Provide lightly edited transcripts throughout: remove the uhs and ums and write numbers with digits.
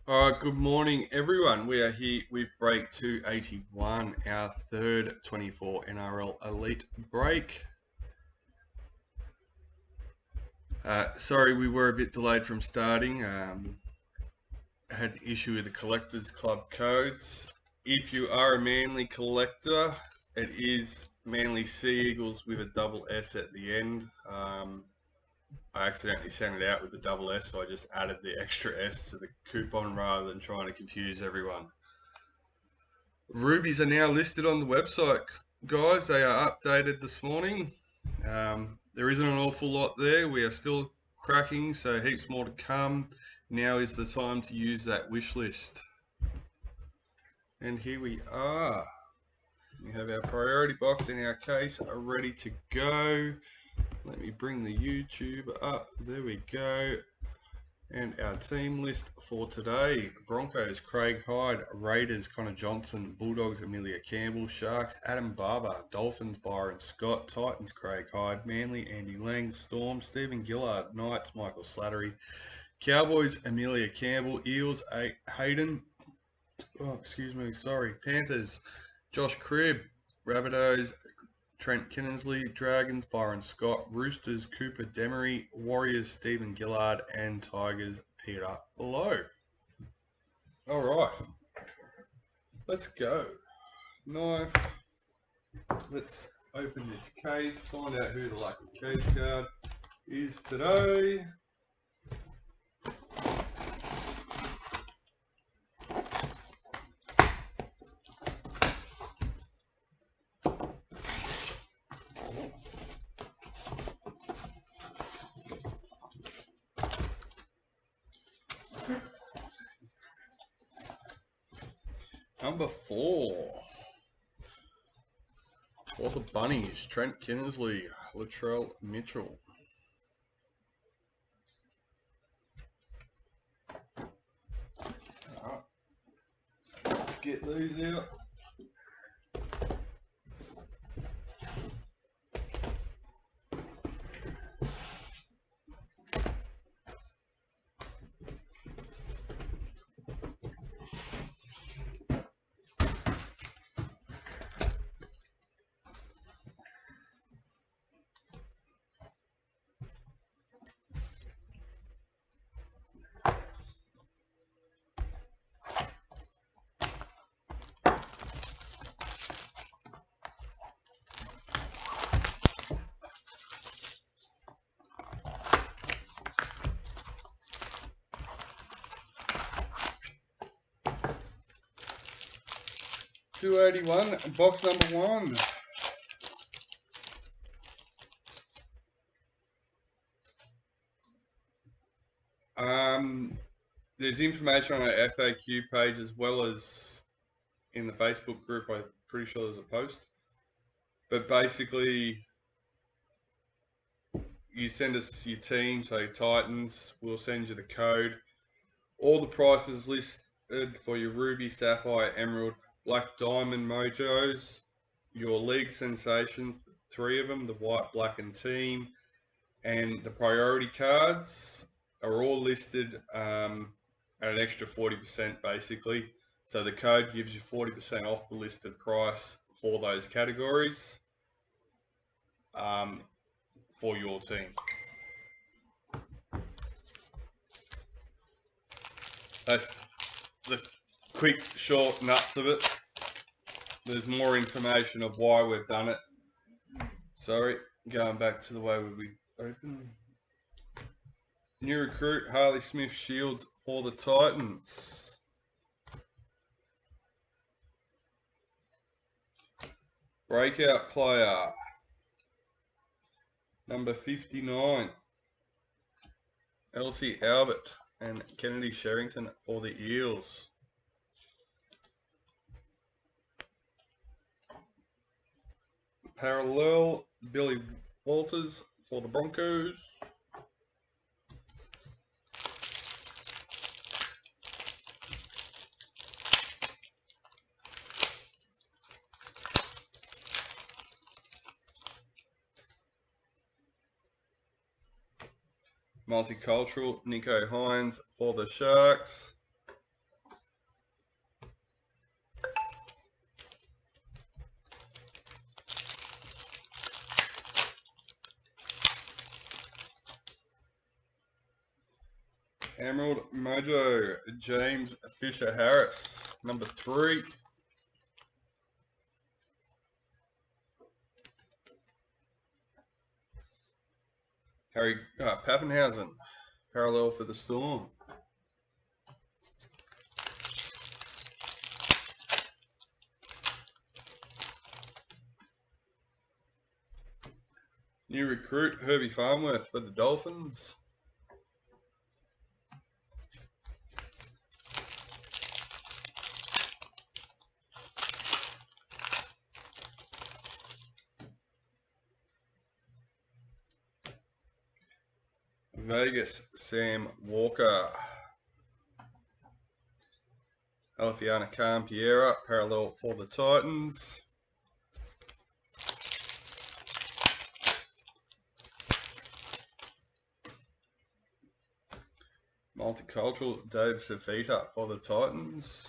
Alright, good morning everyone. We are here with break 281, our third 24 NRL Elite break. Sorry we were a bit delayed from starting. Had an issue with the Collectors Club codes. If you are a Manly collector, it is Manly Sea Eagles with a double S at the end. I accidentally sent it out with the double S, so I just added the extra S to the coupon rather than trying to confuse everyone. Rubies are now listed on the website, guys. They are updated this morning. There isn't an awful lot there. We are still cracking, so heaps more to come. Now is the time to use that wish list. And here we are. We have our priority box in our case ready to go. Let me bring the YouTube up. There we go. And our team list for today: Broncos, Craig Hyde; Raiders, Connor Johnson; Bulldogs, Amelia Campbell; Sharks, Adam Barber; Dolphins, Byron Scott; Titans, Craig Hyde; Manly, Andy Lang; Storm, Stephen Gillard; Knights, Michael Slattery; Cowboys, Amelia Campbell; Eels, Hayden. Panthers, Josh Cribb; Rabbitohs, Trent Kinnersley; Dragons, Byron Scott; Roosters, Cooper Demery; Warriors, Stephen Gillard; and Tigers, Peter Lowe. Alright, let's go. Knife. Let's open this case, find out who the lucky case card is today. Number 4. For the Bunnies, Trent Kinnersley, Latrell Mitchell. Let's get these out. $281, box number 1. There's information on our FAQ page as well as in the Facebook group. I'm pretty sure there's a post. But basically, you send us your team, so Titans, we'll send you the code. All the prices listed for your Ruby, Sapphire, Emerald, Black Diamond Mojos, your League Sensations, 3 of them, the White, Black and Team, and the priority cards are all listed at an extra 40% basically. So the code gives you 40% off the listed price for those categories for your team. That's the quick, short nuts of it. There's more information of why we've done it. Sorry, going back to the way we open. New recruit, Harley Smith Shields for the Titans. Breakout player, number 59, Elsie Albert and Kennedy Sherrington for the Eels. Parallel, Billy Walters for the Broncos. Multicultural, Nico Hines for the Sharks. Emerald Mojo, James Fisher Harris, number 3. Harry Pappenhausen, parallel for the Storm. New recruit, Herbie Farnworth for the Dolphins. Vegas, Sam Walker. Alefiana Khan-Pierre, parallel for the Titans. Multicultural, Dave Fafita for the Titans.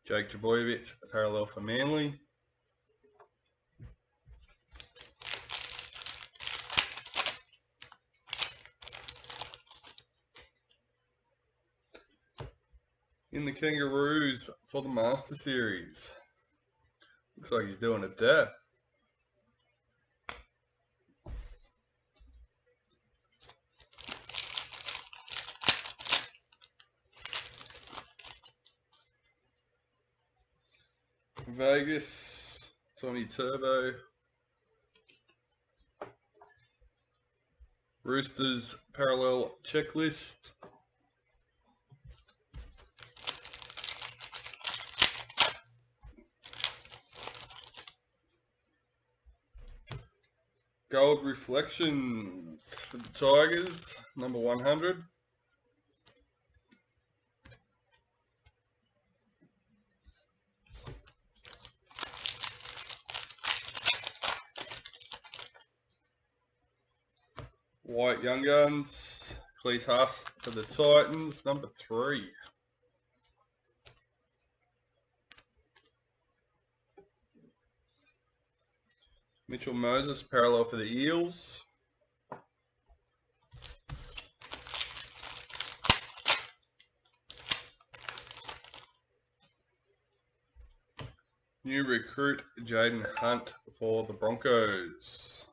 Jake Trbojevic, parallel for Manly. In the Kangaroos for the Master Series. Looks like he's doing a dab. Vegas, Tommy Turbo. Roosters, parallel checklist. Gold Reflections for the Tigers, number 100. White Young Guns, Cleese Huss for the Titans, number 3. Mitchell Moses, parallel for the Eels. New recruit, Jaden Hunt for the Broncos.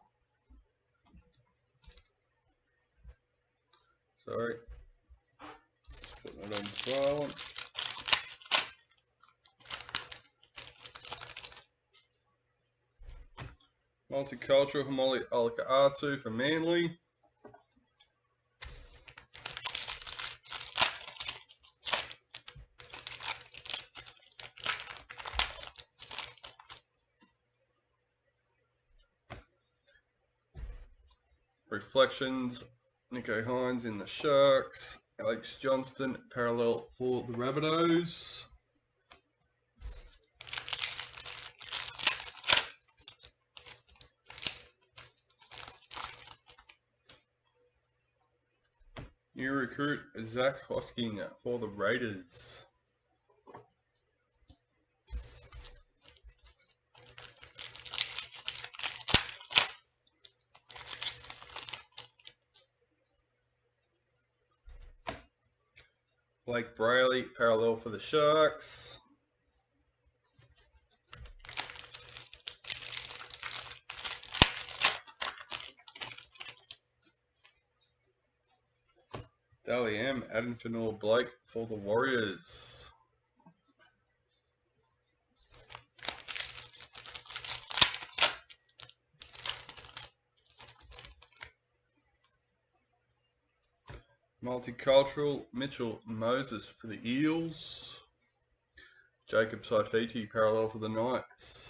Sorry. Put that on silent. Multicultural, Hamoli Alaka-Atu for Manly. Reflections, Nico Hines in the Sharks. Alex Johnston, parallel for the Rabbitohs. New recruit, Zach Hosking for the Raiders. Blake Brayley, parallel for the Sharks. Dally M, Adam Fanua-Blake for the Warriors. Multicultural, Mitchell Moses for the Eels. Jacob Saifiti, parallel for the Knights.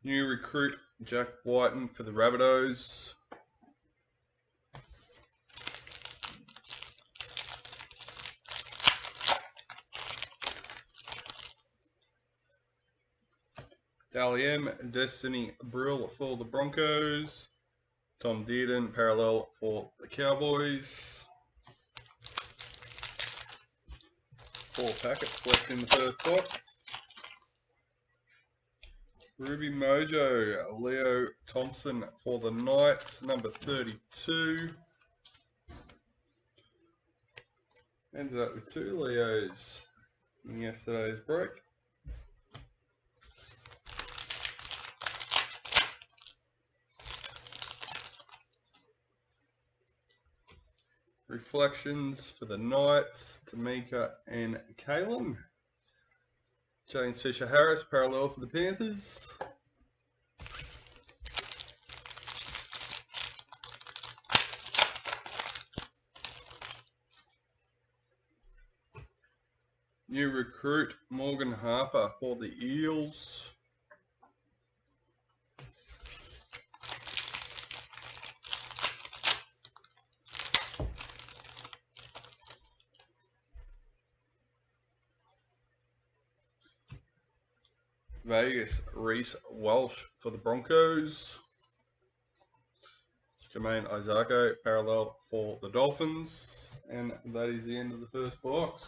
New recruit, Jack Whiten for the Rabbitohs. Dally M, Destiny Brill for the Broncos. Tom Dearden, parallel for the Cowboys. 4 packets left in the first box. Ruby Mojo, Leo Thompson for the Knights, number 32. Ended up with 2 Leos in yesterday's break. Reflections for the Knights, Tamika and Kalen. James Fisher-Harris, parallel for the Panthers. New recruit, Morgan Harper for the Eels. Vegas, Reese Walsh for the Broncos. Jermaine Isako, parallel for the Dolphins. And that is the end of the first box.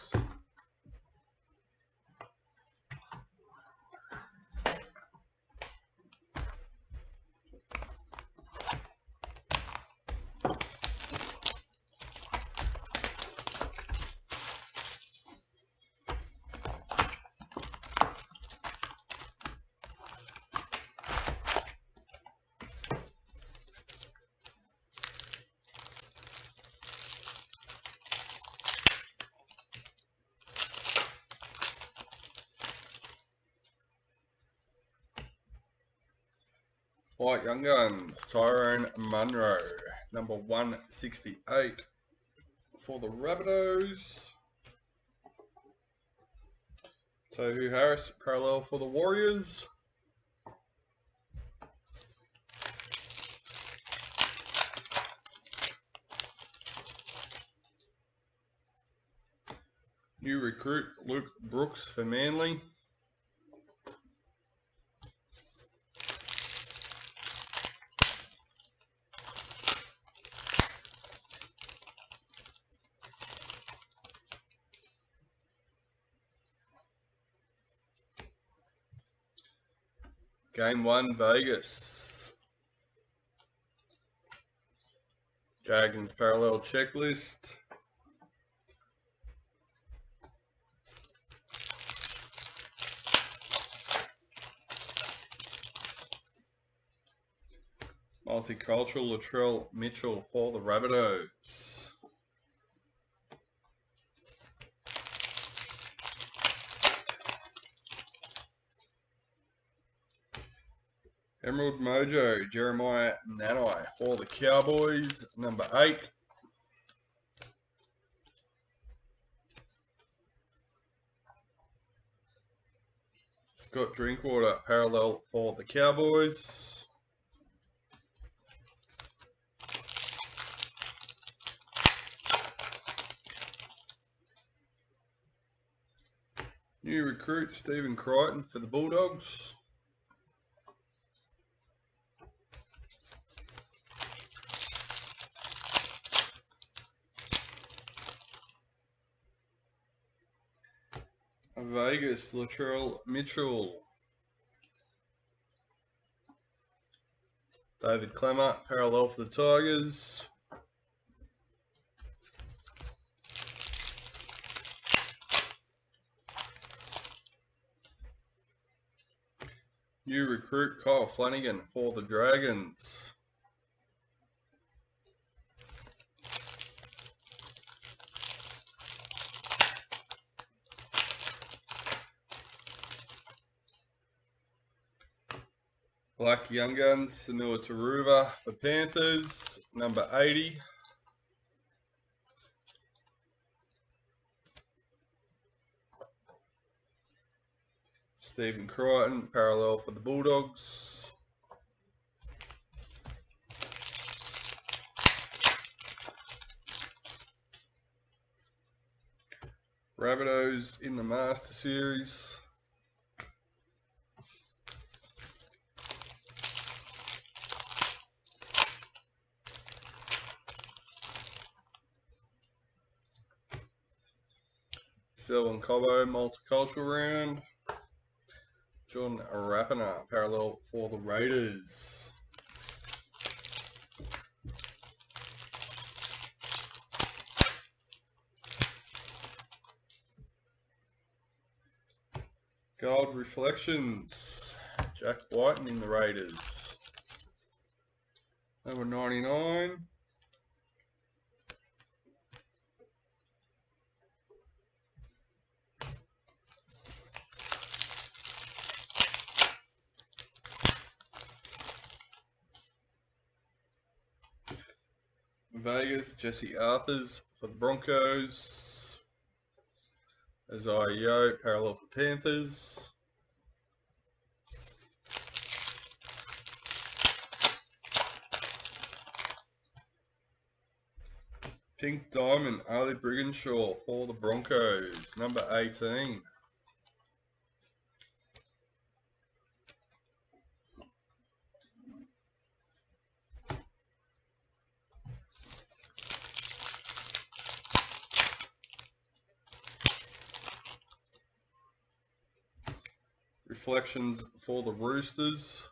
White Young Guns, Tyrone Munro, number 168 for the Rabbitohs. Tohu Harris, parallel for the Warriors. New recruit, Luke Brooks for Manly. Game 1, Vegas. Dragons parallel checklist. Multicultural, Latrell Mitchell for the Rabbitohs. Emerald Mojo, Jeremiah Nanai for the Cowboys, number 8. Scott Drinkwater, parallel for the Cowboys. New recruit, Stephen Crichton for the Bulldogs. Vegas, Latrell Mitchell. David Clemmer, parallel for the Tigers. New recruit, Kyle Flanagan for the Dragons. Black Young Guns, Sanua Taruva for Panthers, number 80. Stephen Crichton, parallel for the Bulldogs. Rabbitohs in the Master Series. Selwyn Cobbo, multicultural round. John Rapiner, parallel for the Raiders. Gold Reflections, Jack Whiten in the Raiders. Number 99. Vegas, Jesse Arthurs for the Broncos. Isaiah Yeo, parallel for Panthers. Pink Diamond, Ali Brigginshaw for the Broncos, number 18. Reflections for the Roosters.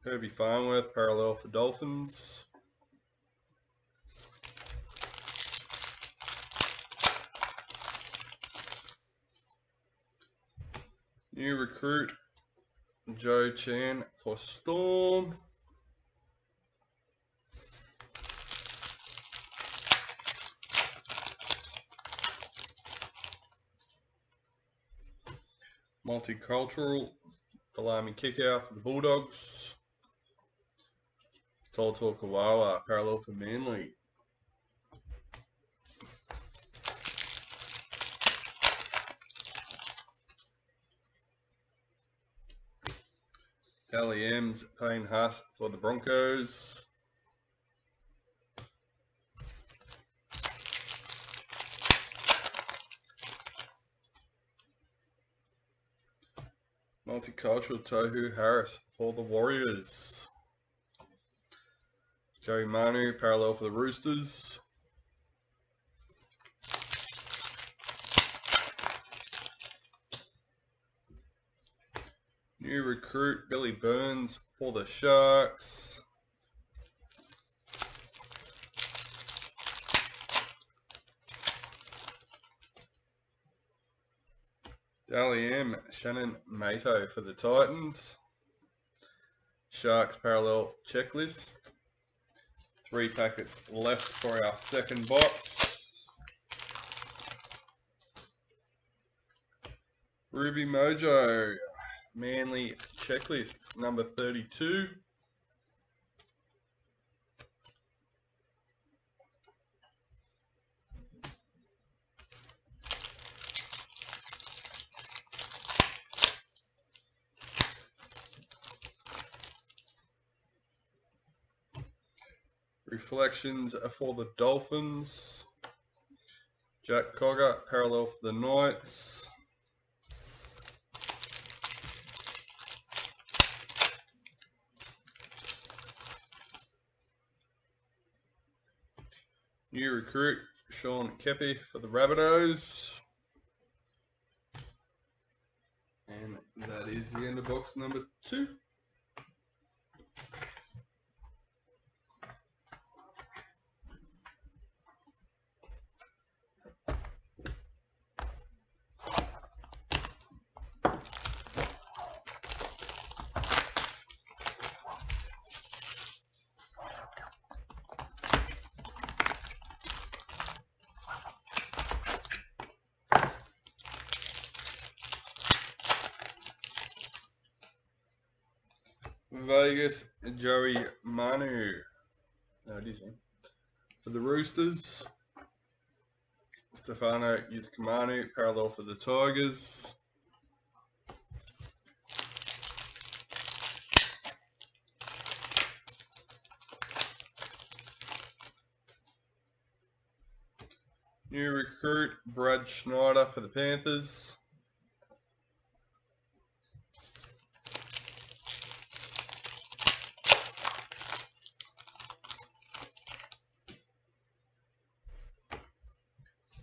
Herbie Farnworth, parallel for Dolphins. New recruit, Joe Chan for Storm. Multicultural, Galami Kickout for the Bulldogs. Tolto Kawawa, parallel for Manly. Dally M's, Payne Haas for the Broncos. Multicultural, Tohu Harris for the Warriors. Joey Manu, parallel for the Roosters. New recruit, Billy Burns for the Sharks. Dally M, Shannon Mato for the Titans. Sharks parallel checklist. 3 packets left for our second box. Ruby Mojo, Manly checklist, number 32. Reflections are for the Dolphins. Jack Cogger, parallel for the Knights. New recruit, Sean Kepi for the Rabbitohs. And that is the end of box number 2. Vegas, Joey Manu. No, it isn't. For the Roosters, Stefano Utikamanu, parallel for the Tigers. New recruit, Brad Schneider for the Panthers.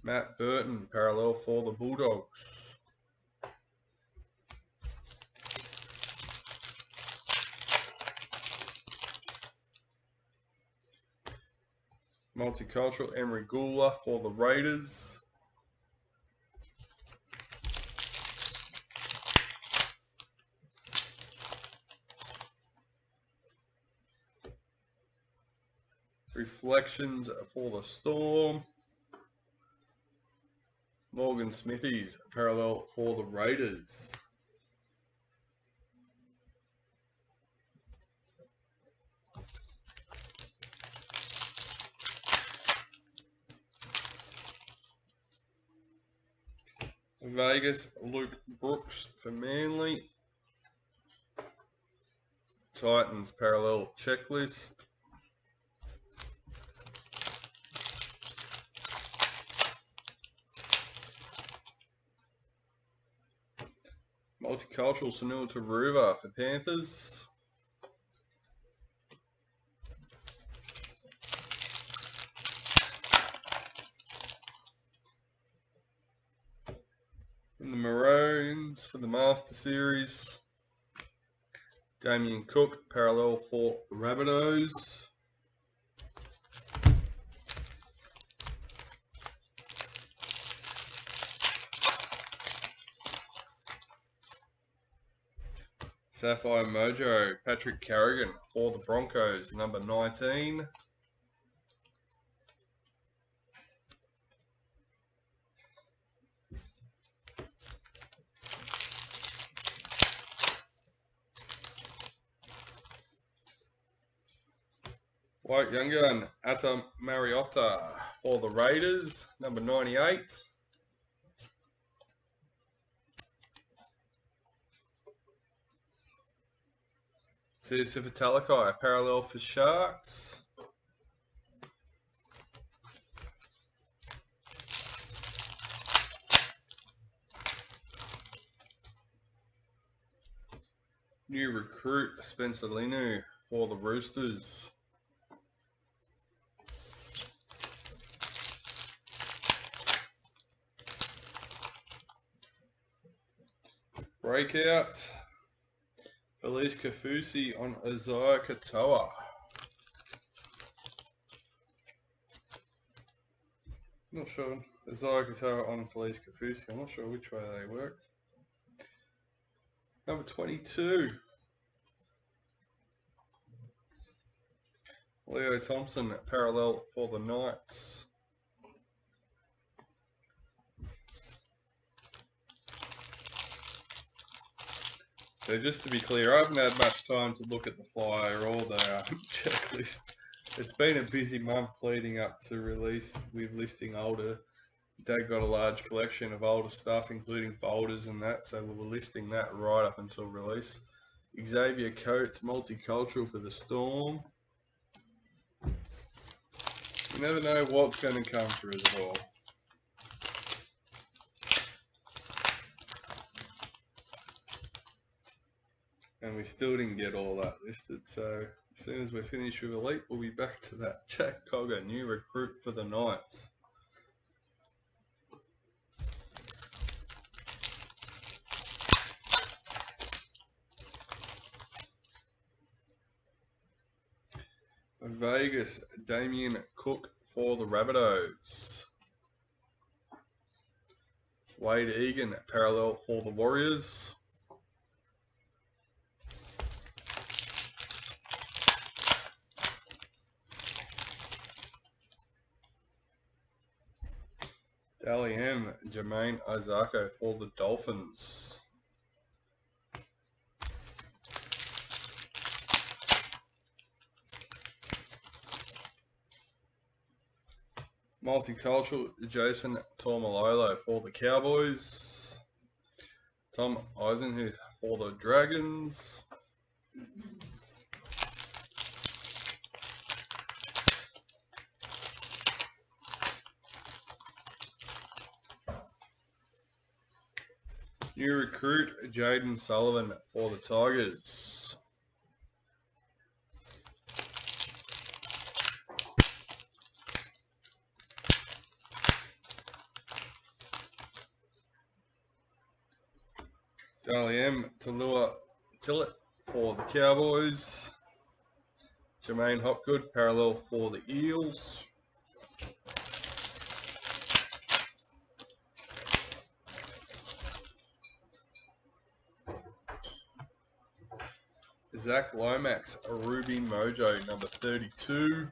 Matt Burton, parallel for the Bulldogs. Multicultural Emery Gula for the Raiders. Reflections for the Storm. Morgan Smithies parallel for the Raiders. Vegas, Luke Brooks for Manly. Titans parallel checklist. Multicultural Sunil Taruva for Panthers. In the Maroons for the Master Series. Damien Cook parallel for the Rabbitohs. Sapphire Mojo, Patrick Carrigan for the Broncos, number 19. White Young Gun, Atta Mariota for the Raiders, number 98. Sifa Talakai, parallel for Sharks. New recruit, Spencer Linu for the Roosters. Breakout, Felice Kafusi on Isaiah Katoa. Not sure. Isaiah Katoa on Felice Kafusi. I'm not sure which way they work. Number 22. Leo Thompson parallel for the Knights. So just to be clear, I haven't had much time to look at the flyer or the checklist. It's been a busy month leading up to release with listing older. Dad got a large collection of older stuff, including folders and that, so we were listing that right up until release. Xavier Coates, Multicultural for the Storm. You never know what's going to come through as well. And we still didn't get all that listed, so as soon as we're finished with Elite, we'll be back to that. Jack Cogger, new recruit for the Knights. Vegas, Damien Cook for the Rabbitohs. Wade Egan, parallel for the Warriors. Dally M, Jermaine Isako for the Dolphins. Multicultural, Jason Tormalolo for the Cowboys. Tom Eisenhuth for the Dragons. New recruit, Jaden Sullivan for the Tigers. Dally M, Talua Tillett for the Cowboys. Jermaine Hopgood, parallel for the Eels. Zach Lomax, a Ruby Mojo, number 32.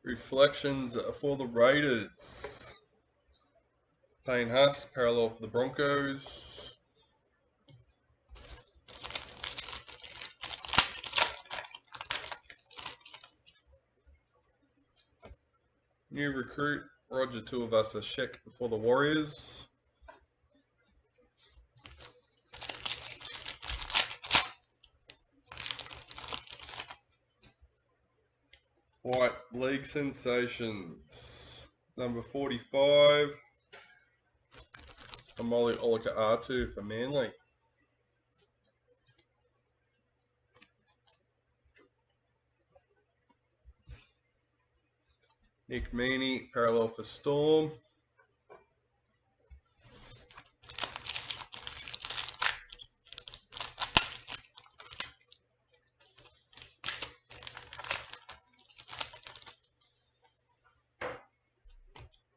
Reflections for the Raiders. Payne Haas, parallel for the Broncos. New recruit, Roger Tuivasa-Sheck for the Warriors. White League Sensations, number 45. Amoli Olakau'atu for Manly. Nick Meaney, parallel for Storm.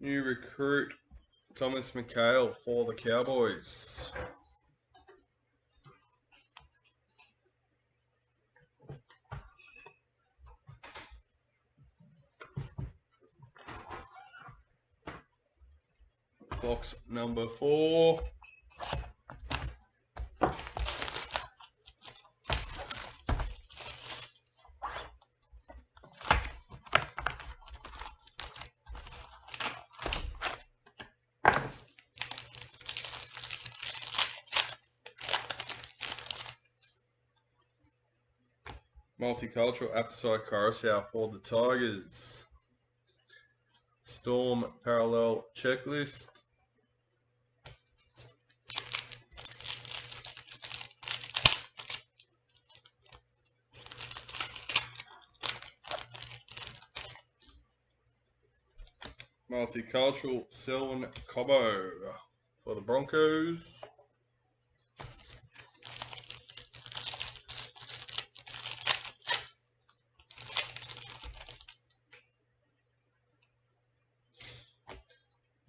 New recruit, Thomas McHale for the Cowboys. Box number 4. Multicultural Apsai Carousel for the Tigers. Storm Parallel Checklist. Multicultural Selwyn Cobbo for the Broncos.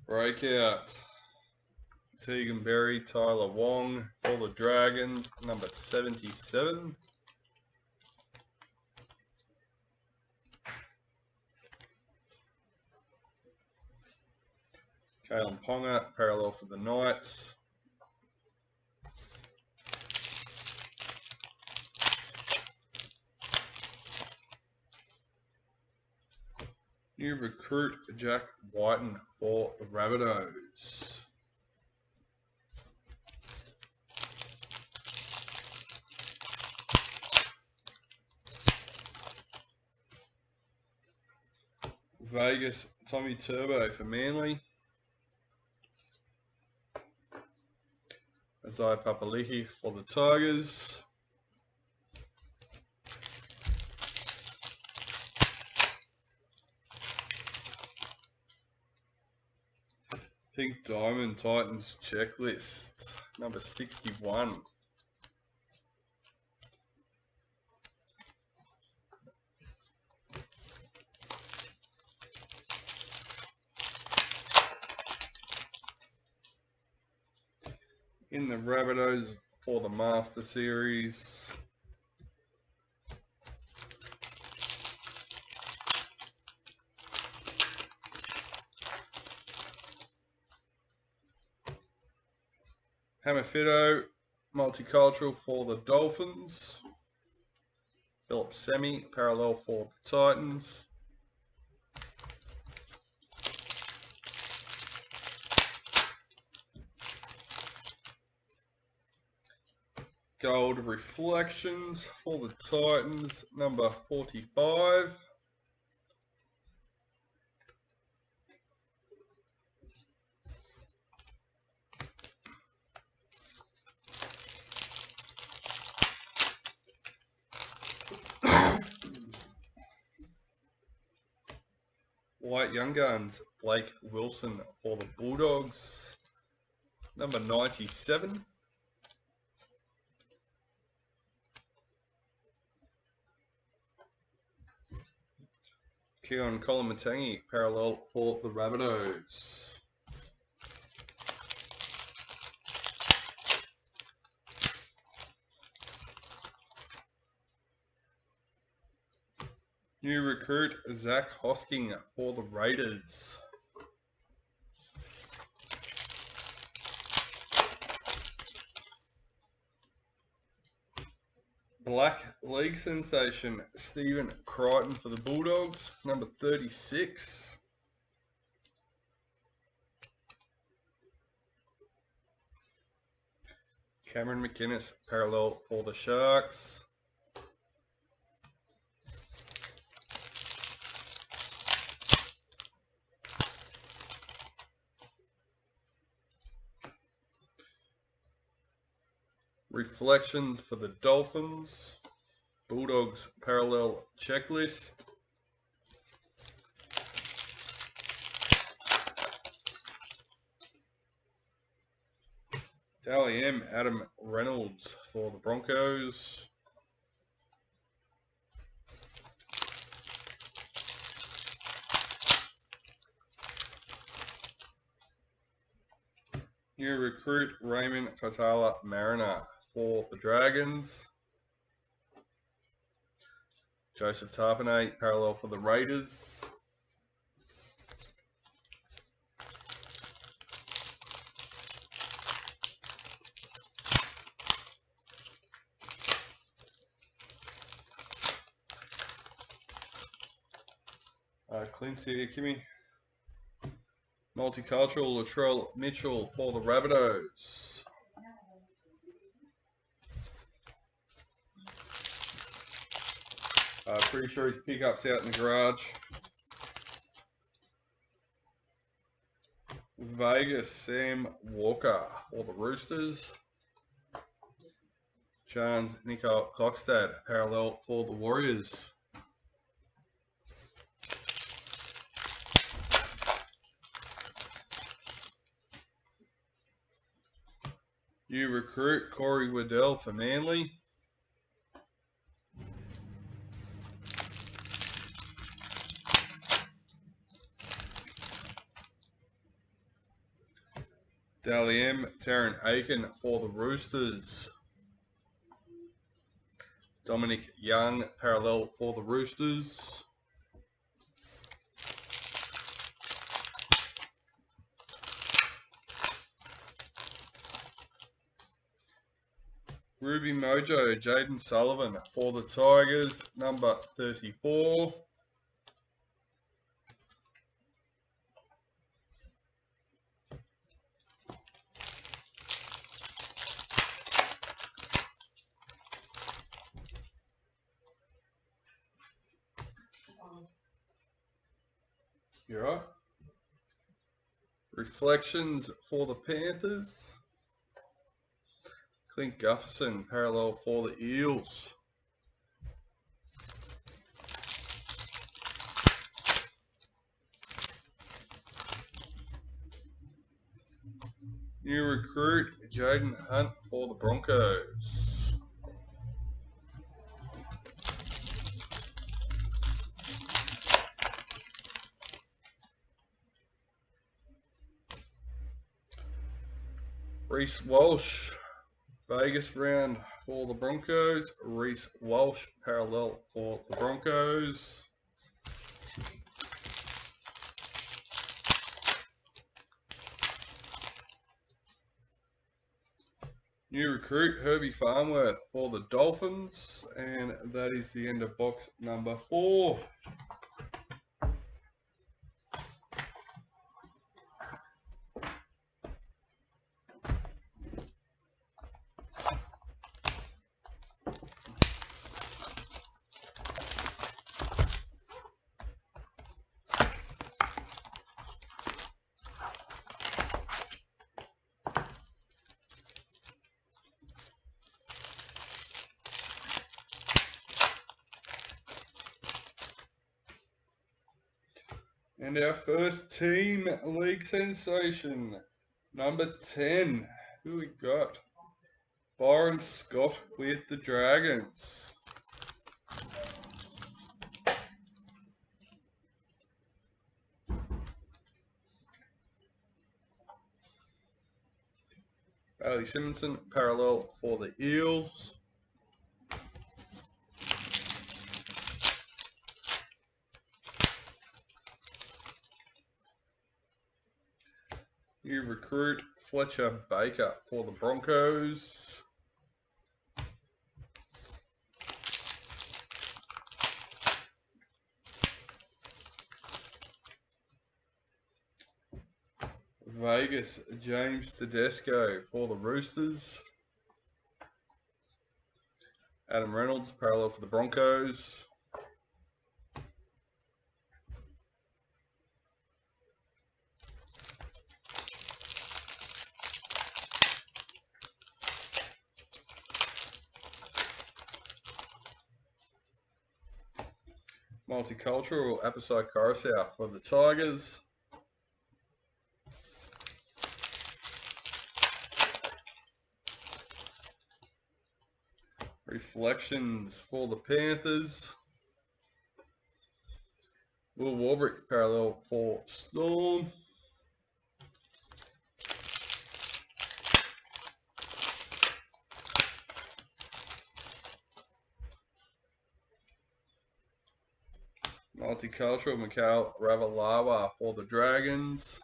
Breakout, Tegan Berry, Tyler Wong for the Dragons, number 77. Kalen Ponga, parallel for the Knights. New recruit, Jack Whiten for the Rabbitohs. Vegas, Tommy Turbo for Manly. Isaiah Papali'i for the Tigers. Pink Diamond Titans Checklist, number 61. In the Rabbitohs for the Master Series. Hammerfido, Multicultural for the Dolphins. Philip Semi, parallel for the Titans. Gold Reflections for the Titans, number 45. White Young Guns, Blake Wilson for the Bulldogs, number 97. Keon Kolomatangi, parallel for the Rabbitohs. New recruit Zach Hosking for the Raiders. Black League sensation Stephen Crichton for the Bulldogs, number 36. Cameron McInnes, parallel for the Sharks. Reflections for the Dolphins. Bulldogs parallel checklist. Dally M, Adam Reynolds for the Broncos. New recruit Raymond Fatala Mariner for the Dragons. Joseph Tarpanay, parallel for the Raiders. Clint here, Kimmy. Multicultural Latrell Mitchell for the Rabbitohs. Pretty sure his pickup's out in the garage. Vegas Sam Walker for the Roosters. Chance Nico Cockstad, parallel for the Warriors. New recruit Corey Waddell for Manly. Dally M, Taryn Aiken for the Roosters. Dominic Young, parallel for the Roosters. Ruby Mojo, Jaden Sullivan for the Tigers, number 34. You right? Reflections for the Panthers. Clint Gufferson, parallel for the Eels. New recruit Jaden Hunt for the Broncos. Reece Walsh, Vegas round for the Broncos. Reece Walsh, parallel for the Broncos. New recruit Herbie Farnworth for the Dolphins, and that is the end of box number 4. And our first team league sensation, number 10. Who we got? Byron Scott with the Dragons. Ali Simonson, parallel for the Eels. New recruit, Fletcher Baker for the Broncos. Vegas, James Tedesco for the Roosters. Adam Reynolds, parallel for the Broncos. Multicultural, Apasai Coruscant for the Tigers. Reflections for the Panthers. Will Warbrick, parallel for Storm. Multicultural, Mikhail Ravalawa for the Dragons.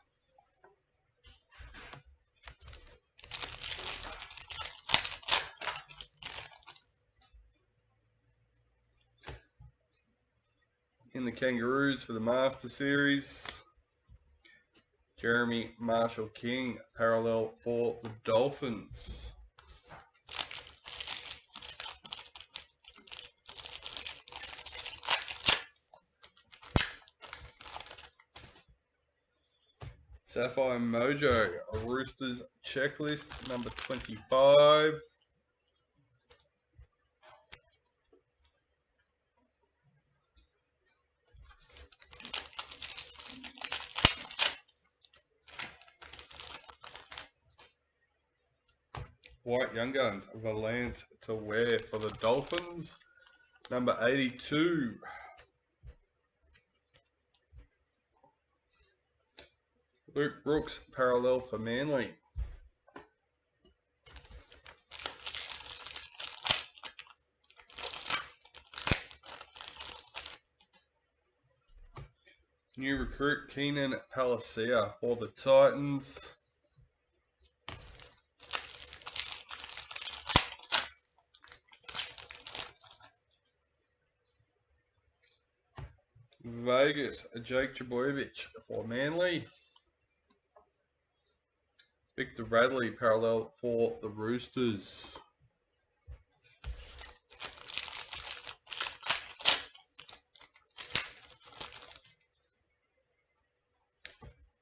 In the Kangaroos for the Master Series, Jeremy Marshall King, parallel for the Dolphins. Sapphire Mojo, Roosters Checklist, number 25. White Young Guns, Valance to wear for the Dolphins, number 82. Luke Brooks, parallel for Manly. New recruit, Keenan Palacia for the Titans. Vegas, Jake Trbojevic for Manly. Victor Radley, parallel for the Roosters.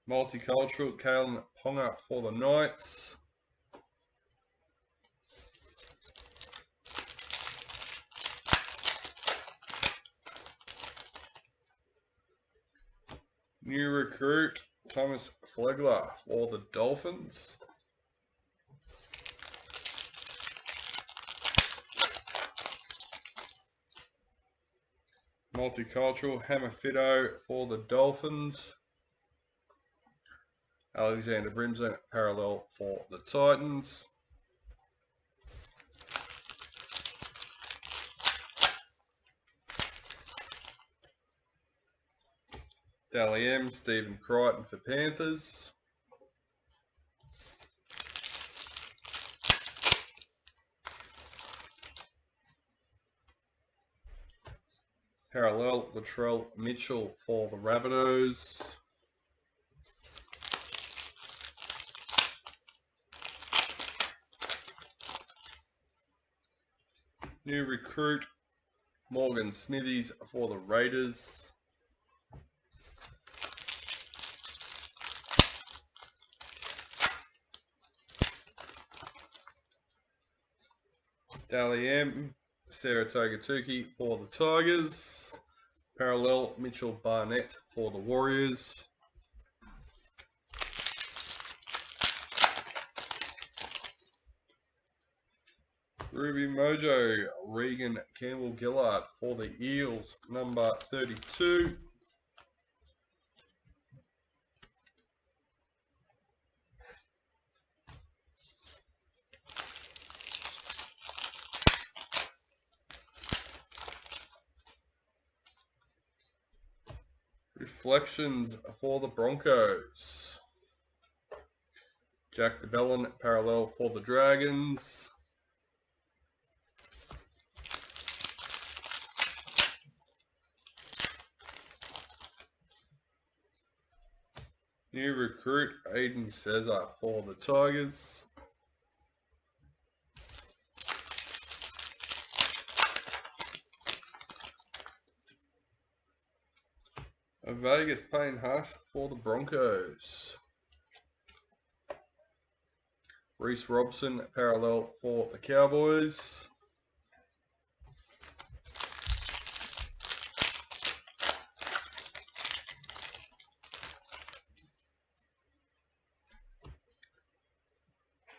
Multicultural, Kalen Ponga for the Knights. New recruit, Thomas Flegler for the Dolphins. Multicultural, Hammerfido for the Dolphins. Alexander Brimson, parallel for the Titans. Dally M, Stephen Crichton for Panthers. Parallel, Latrell Mitchell for the Rabbitohs. New recruit, Morgan Smithies for the Raiders. Dally M, Saratoga Tukey for the Tigers. Parallel, Mitchell Barnett for the Warriors. Ruby Mojo, Regan Campbell-Gillard for the Eels, number 32. Reflections for the Broncos. Jack de Belin parallel for the Dragons. New recruit Aiden Cesar for the Tigers. A Vegas Payne Haas for the Broncos. Reese Robson parallel for the Cowboys.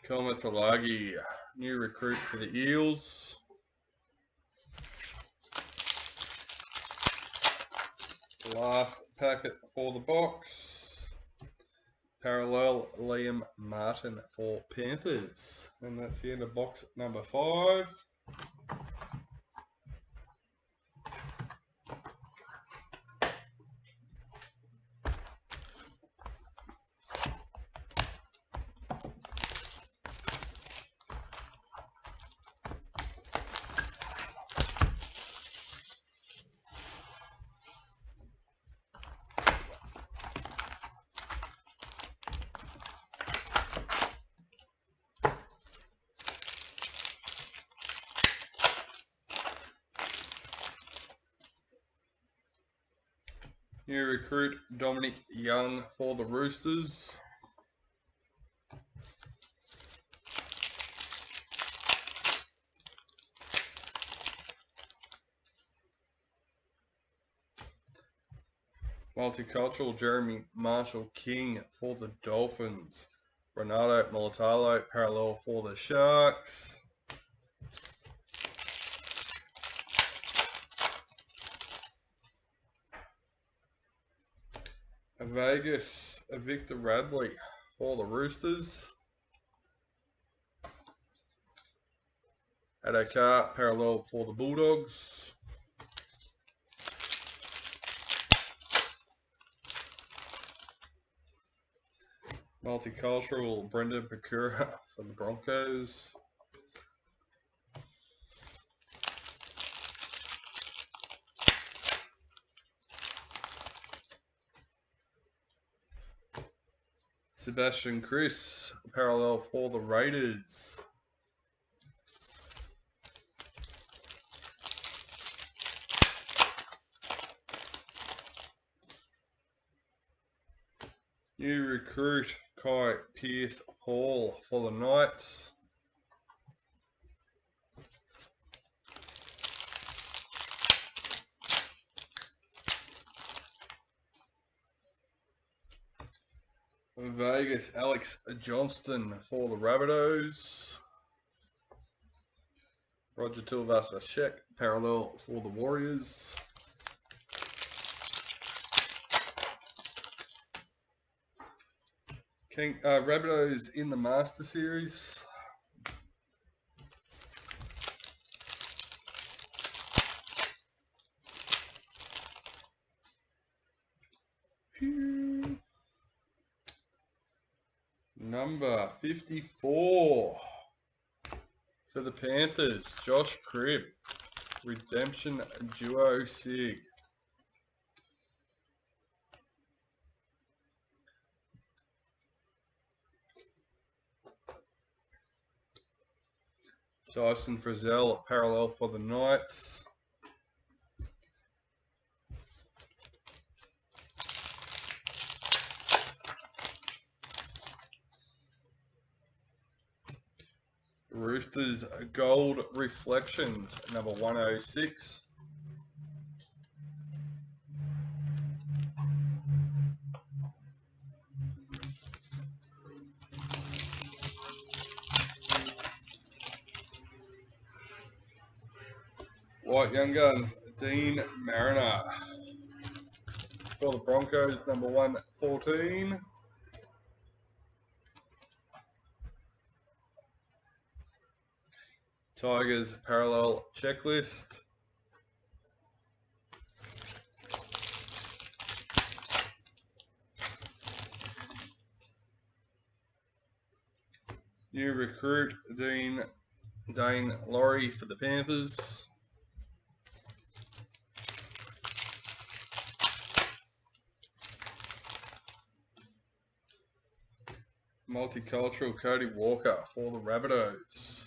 Talagi, new recruit for the Eels. Last packet for the box. Parallel Liam Martin for Panthers. And that's the end of box number 5. New recruit Dominic Young for the Roosters. Multicultural Jeremy Marshall King for the Dolphins. Renato Militalo parallel for the Sharks. Vegas Victor Radley for the Roosters. Adokar parallel for the Bulldogs. Multicultural Brendan Pecura for the Broncos. Sebastian Chris parallel for the Raiders. New recruit Kai Pierce Hall for the Knights. Vegas Alex Johnston for the Rabbitohs. Roger Tuivasa-Sheck parallel for the Warriors. Rabbitohs in the Master Series. Number 54 for the Panthers, Josh Cribb, Redemption Duo Sig. Dyson Frizzell parallel for the Knights. Roosters Gold Reflections, number 106. White Young Guns, Dean Mariner. For the Broncos, number 114. Tigers Parallel Checklist. New recruit Dane Laurie for the Panthers. Multicultural Cody Walker for the Rabbitohs.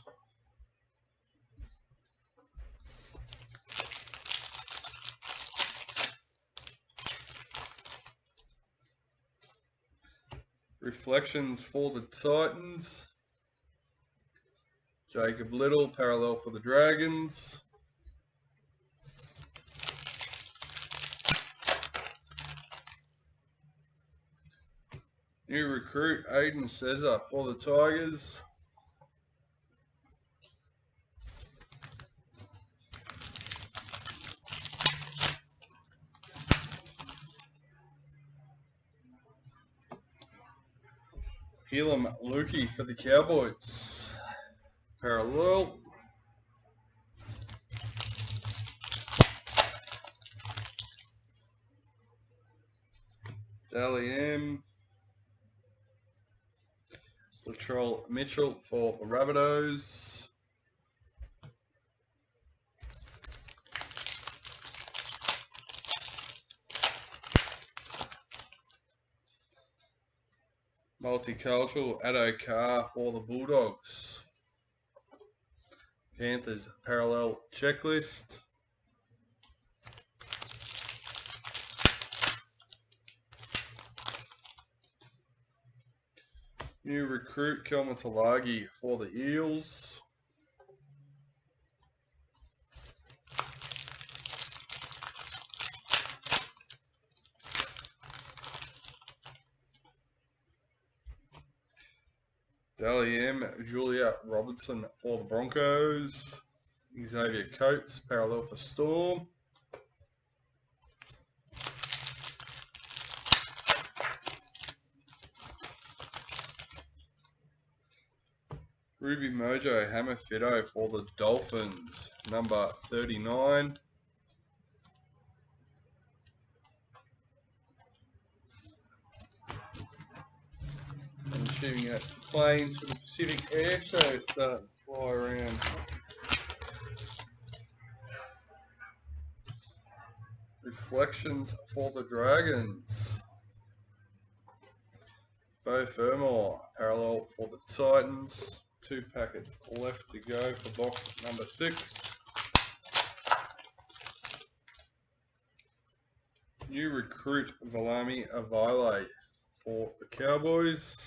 Reflections for the Titans. Jacob Little, parallel for the Dragons. New recruit Aiden Cesar for the Tigers. Helam Lukey for the Cowboys. Parallel. Dally M. Latrell Mitchell for the Rabbitohs. Multicultural Addo Carr for the Bulldogs. Panthers parallel checklist. New recruit Kelman Talagi for the Eels. Dally M, Julia Robertson for the Broncos. Xavier Coates, parallel for Storm. Ruby Mojo Hammer Fido for the Dolphins, number 39. I'm assuming that planes for the Pacific Air Show start to fly around. Reflections for the Dragons. Bo Fermor, parallel for the Titans. 2 packets left to go for box number 6. New recruit Valami Avile for the Cowboys.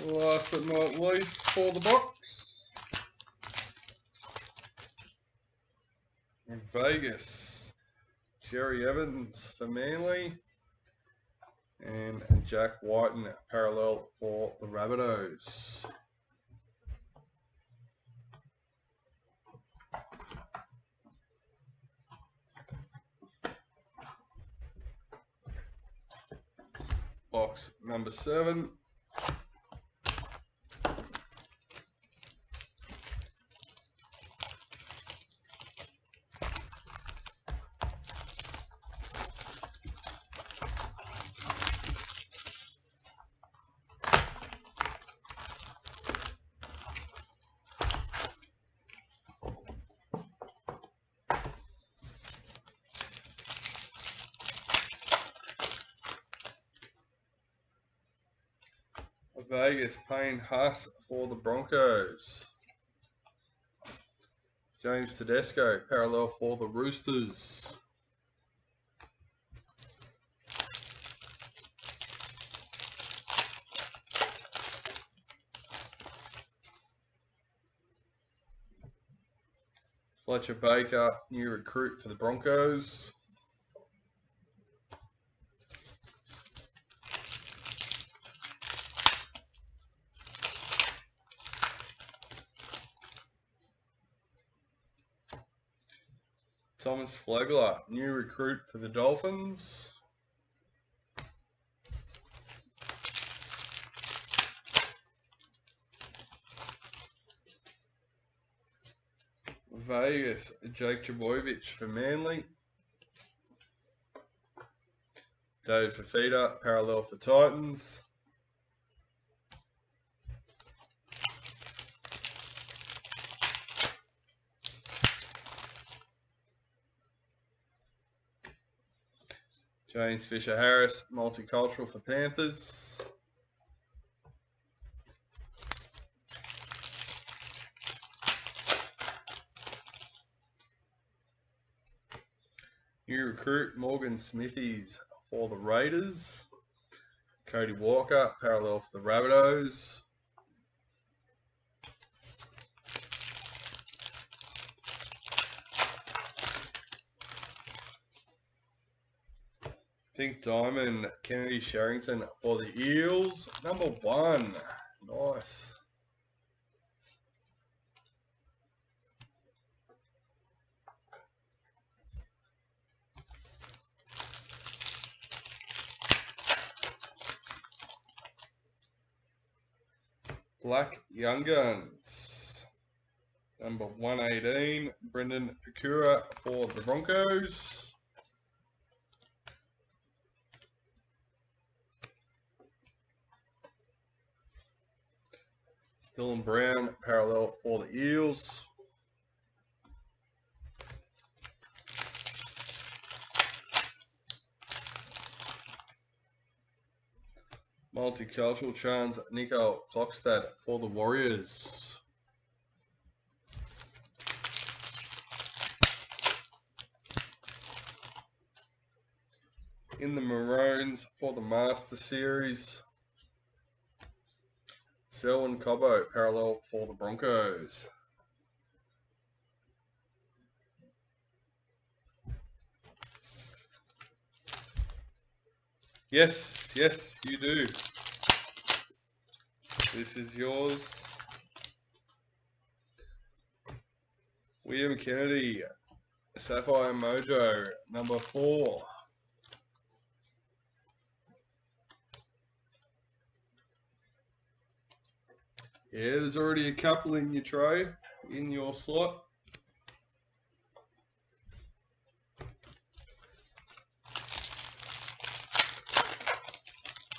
Last but not least for the box, in Vegas, Jerry Evans for Manly, and Jack Whiten parallel for the Rabbitohs. Box number 7. Vegas Payne Haas for the Broncos. James Tedesco parallel for the Roosters. Fletcher Baker, new recruit for the Broncos. Thomas Flegler, new recruit for the Dolphins. Vegas, Jake Trbojevic for Manly. David Fafita, parallel for Titans. James Fisher-Harris, multicultural for Panthers. New recruit Morgan Smithies for the Raiders. Cody Walker, parallel for the Rabbitohs. Pink Diamond, Kennedy Sherrington for the Eels. Number 1. Nice. Black Young Guns. Number 118, Brendan Pecura for the Broncos. Dylan Brown, parallel for the Eels. Multicultural Chance, Nico Klokstad for the Warriors. In the Maroons for the Master Series, Selwyn Cobbo, parallel for the Broncos. Yes, yes, you do. This is yours. William Kennedy, Sapphire Mojo, number 4. Yeah, there's already a couple in your tray, in your slot.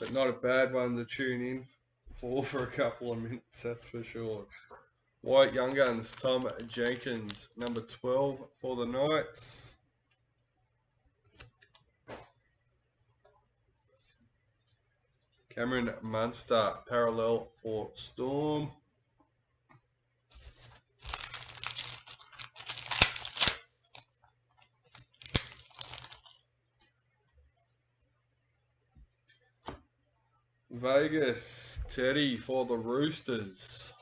But not a bad one to tune in for a couple of minutes, that's for sure. White Young Guns, Tom Jenkins, number 12 for the Knights. Cameron Munster, parallel for Storm. Vegas, Teddy for the Roosters.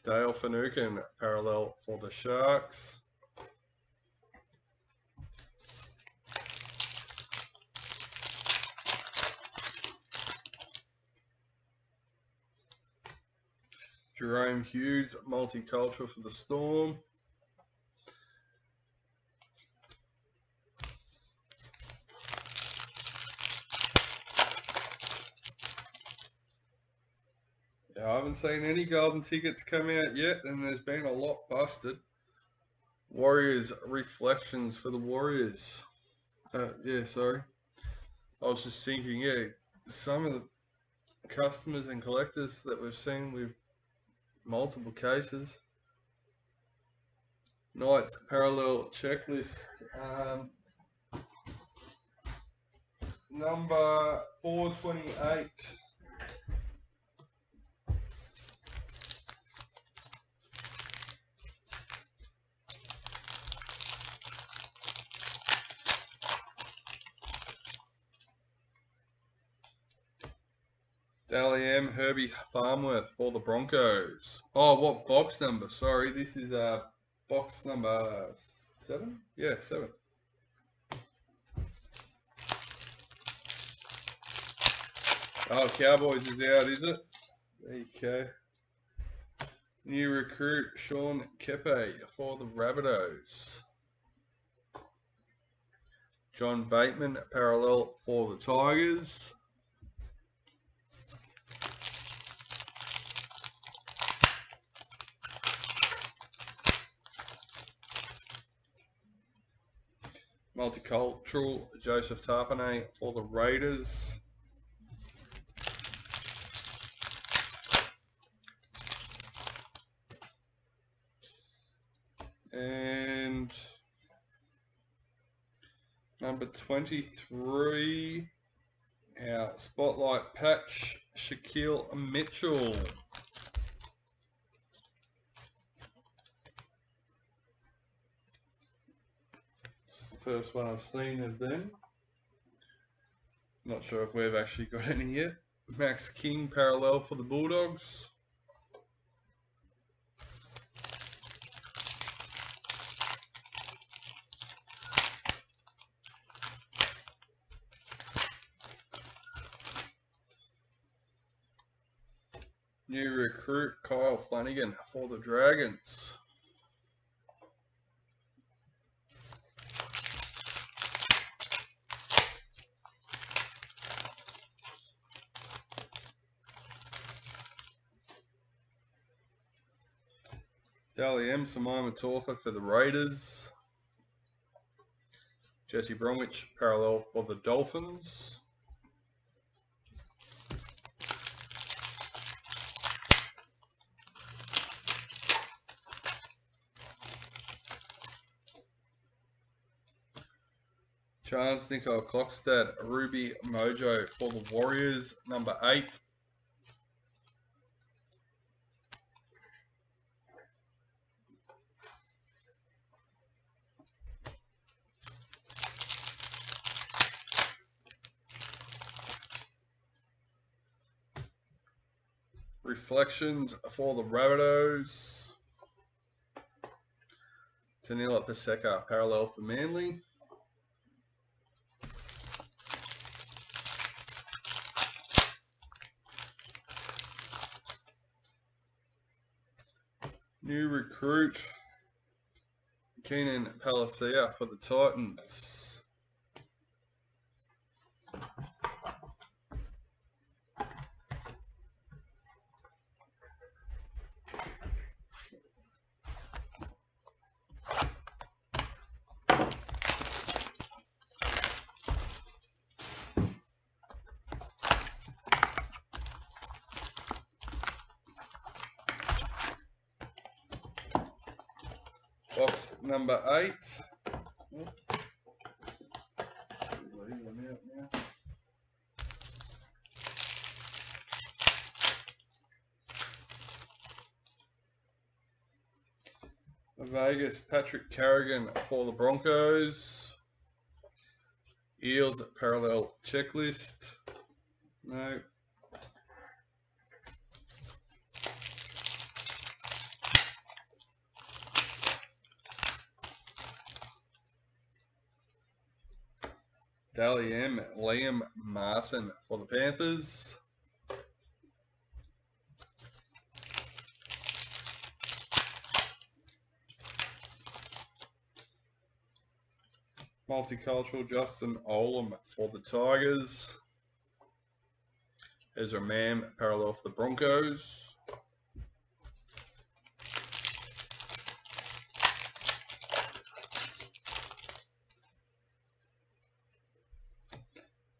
Dale Finucane, parallel for the Sharks. Jerome Hughes, multicultural for the Storm. Yeah, I haven't seen any golden tickets come out yet, and there's been a lot busted. Warriors Reflections for the Warriors. Yeah, sorry. I was just thinking, yeah, some of the customers and collectors that we've seen with multiple cases. Knights Parallel Checklist. Number 428. Dally M, Herbie Farmworth for the Broncos. Oh, what box number? Sorry, this is box number 7? Yeah, 7. Oh, Cowboys is out, is it? There you go. New recruit Sean Kepe for the Rabbitohs. John Bateman, parallel for the Tigers. Multicultural Joseph Tarpanay for the Raiders. And Number 23, our Spotlight Patch, Shaquille Mitchell. First one I've seen of them. Not sure if we've actually got any yet. Max King parallel for the Bulldogs. New recruit Kyle Flanagan for the Dragons. Dally M, Simon Torfa for the Raiders. Jesse Bromwich parallel for the Dolphins. Chance Nicole Clockstad, Ruby Mojo for the Warriors, number 8. Reflections for the Rabbitohs. Tanila Paseka parallel for Manly. New recruit Keenan Palacia for the Titans. Box number 8. Vegas Patrick Carrigan for the Broncos. Eels parallel checklist. No. Dally M, Liam Martin for the Panthers. Multicultural Justin Olam for the Tigers. Ezra Mam parallel for the Broncos.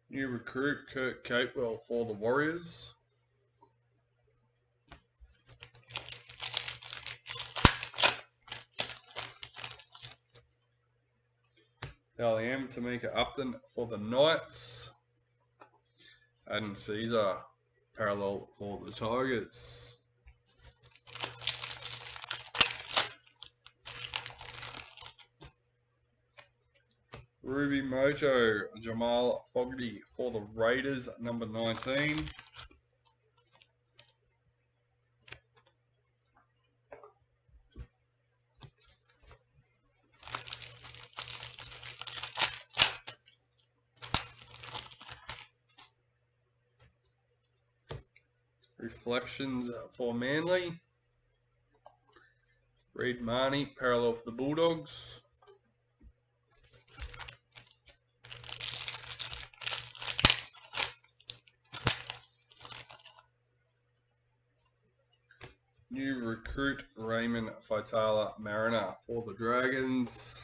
New recruit Kurt Capewell for the Warriors. Dally M, Tamika Upton for the Knights. Aiden Caesar parallel for the Tigers. Ruby Mojo, Jamal Fogarty for the Raiders, number 19. Reflections for Manly. Reed Marnie, parallel for the Bulldogs. New recruit Raymond Faitala Mariner for the Dragons.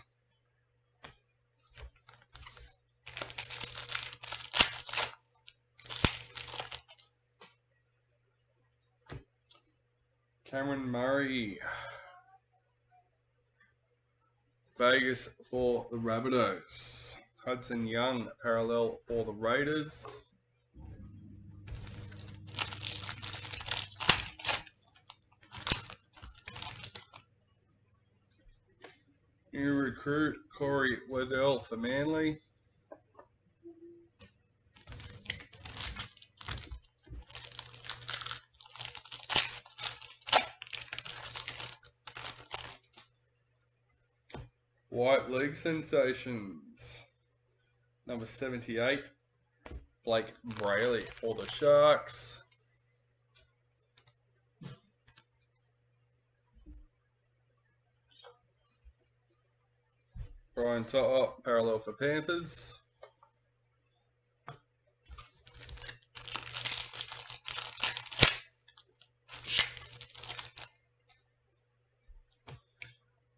Cameron Murray, Vegas for the Rabbitohs. Hudson Young, parallel for the Raiders. New recruit, Corey Waddell for Manly. White League sensations. Number 78, Blake Brayley for the Sharks. Brian To'o, parallel for Panthers.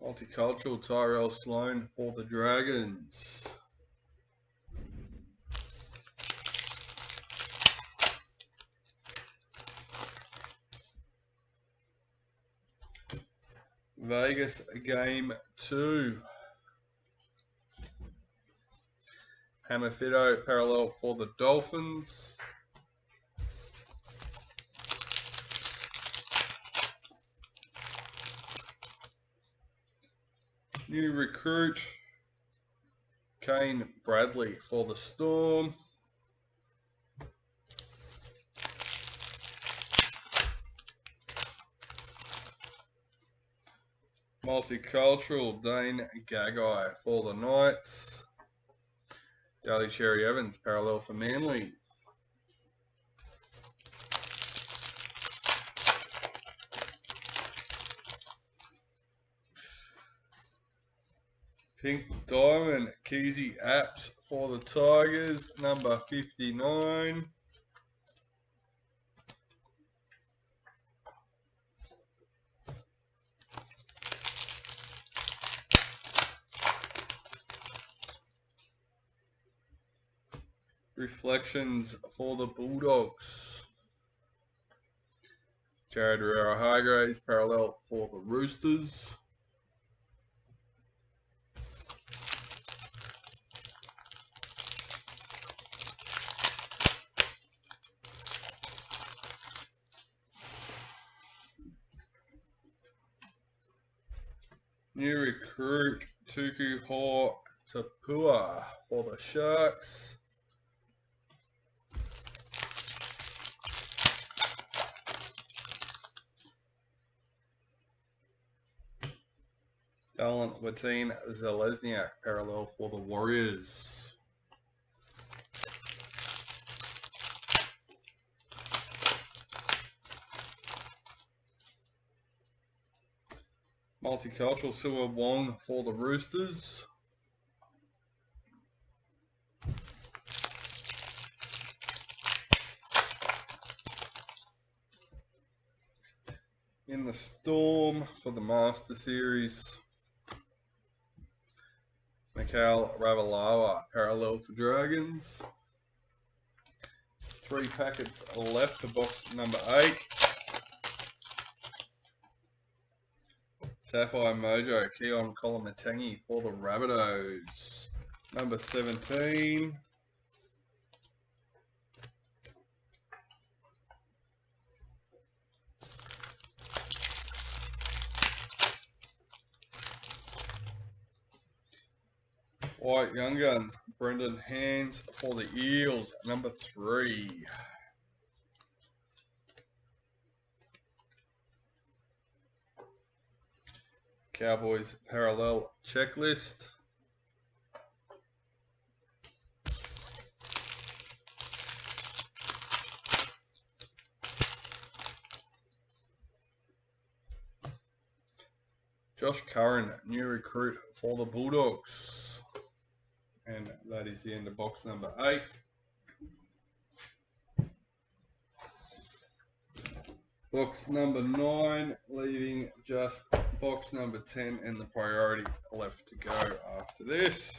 Multicultural, Tyrell Sloan for the Dragons. Vegas Game 2. Hammerfido, parallel for the Dolphins. New recruit, Kane Bradley for the Storm. Multicultural, Dane Gagai for the Knights. Daly Cherry Evans, parallel for Manly. Pink Diamond, Keezy Apps for the Tigers, number 59. Reflections for the Bulldogs. Jared Herrera-Hargreaves, parallel for the Roosters. New recruit, Tuku Hoa Tapua for the Sharks. Valentin Zelezniak, parallel for the Warriors. Multicultural, Sua Wong for the Roosters. In the Storm for the Master Series, Mikhail Ravalawa, parallel for Dragons. 3 packets left to box number 8. Sapphire Mojo, Keon Kolomatangi for the Rabbitohs. Number 17. White Young Guns, Brendan Hands for the Eels, number 3. Cowboys Parallel Checklist. Josh Curran, new recruit for the Bulldogs. And that is the end of box number 8. Box number 9, leaving just box number 10 and the priority left to go after this.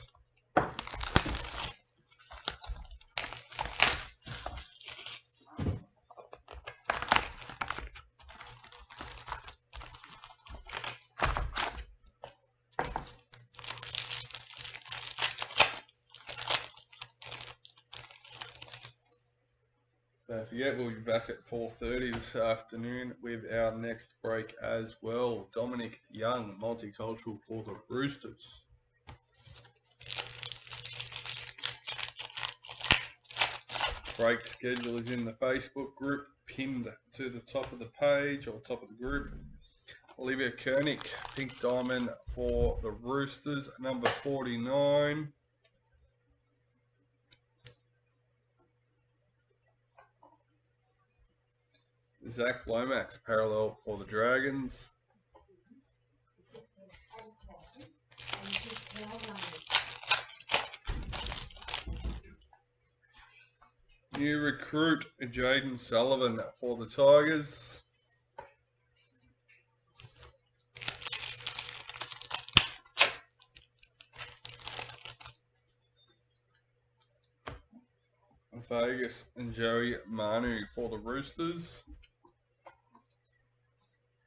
Don't forget, we'll be back at 4:30 this afternoon with our next break as well. Dominic Young, multicultural for the Roosters. Break schedule is in the Facebook group, pinned to the top of the page or top of the group. Olivia Koenig, pink diamond for the Roosters, number 49. Zach Lomax, parallel for the Dragons. New recruit Jaden Sullivan for the Tigers. Vegas and Joey Manu for the Roosters.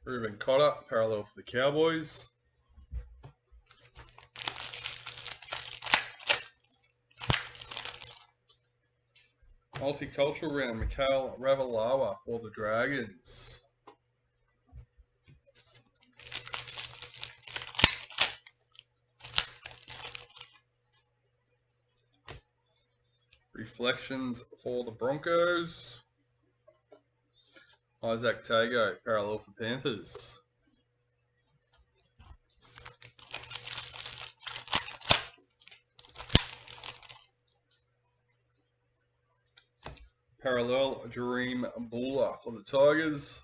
Ruben Cotter, parallel for the Cowboys. Multicultural round, Mikhail Ravalawa for the Dragons. Reflections for the Broncos. Isaac Tago, parallel for Panthers. Parallel Dream Buller for the Tigers.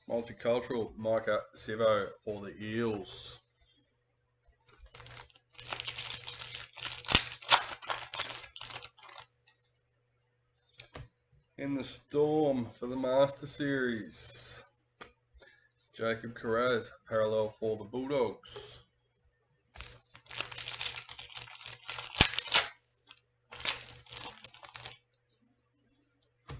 Multicultural Micah Sivo for the Eels. In the Storm for the Master Series, Jacob Carraz, parallel for the Bulldogs.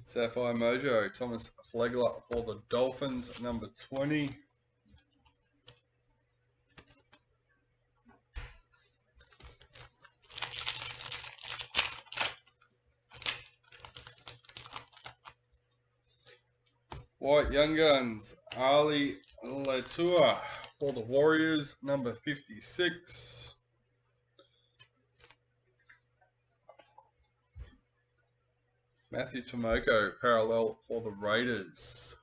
Sapphire Mojo, Thomas Flegler for the Dolphins, number 20. White Young Guns, Ali Latua for the Warriors, number 56. Matthew Tomoko, parallel for the Raiders.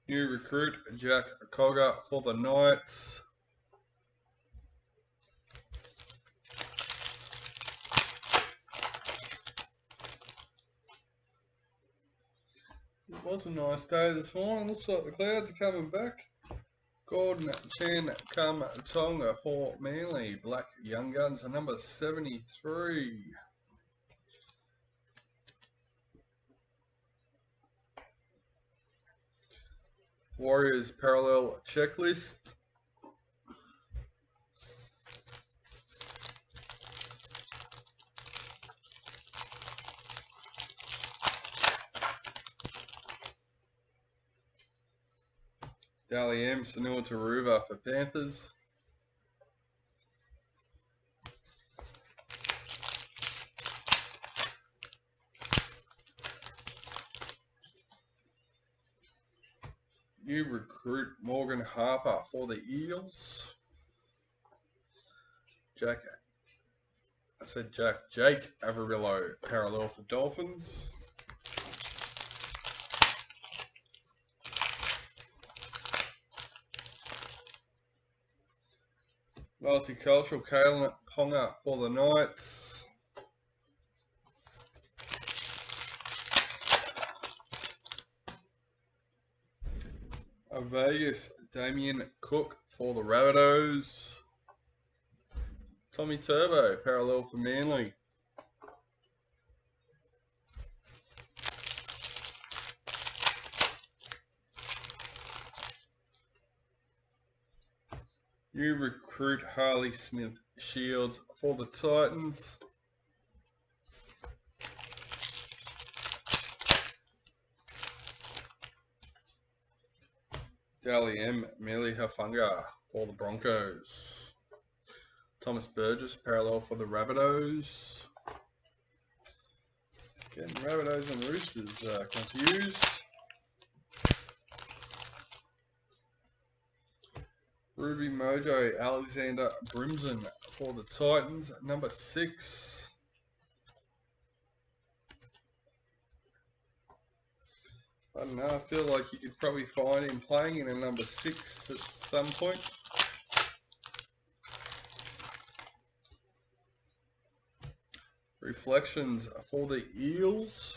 New recruit, Jack Cogger for the Knights. It was a nice day this morning. Looks like the clouds are coming back. Gordon Chan Tonga for Manly. Black Young Guns, number 73. Warriors parallel checklist. Dally M, Sanua Taruva for Panthers. New recruit Morgan Harper for the Eels. Jake Averillo, parallel for Dolphins. Multicultural Kalen Ponga for the Knights. Vegas Damien Cook for the Rabbitohs. Tommy Turbo, parallel for Manly. New recruit Harley Smith Shields for the Titans. Dally M. Meli Hafunga for the Broncos. Thomas Burgess, parallel for the Rabbitohs. Getting Rabbitohs and Roosters confused. Ruby Mojo, Alexander Brimson for the Titans, number 6. I don't know, I feel like you could probably find him playing in a number 6 at some point. Reflections for the Eels.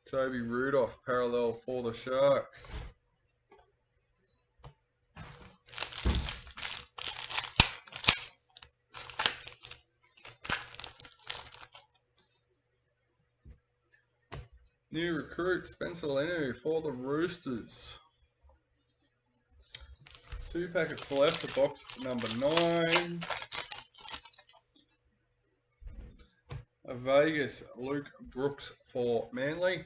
Toby Rudolph, parallel for the Sharks. New recruit, Spencer Leniu for the Roosters. 2 packets left for box number 9. A Vegas, Luke Brooks for Manly.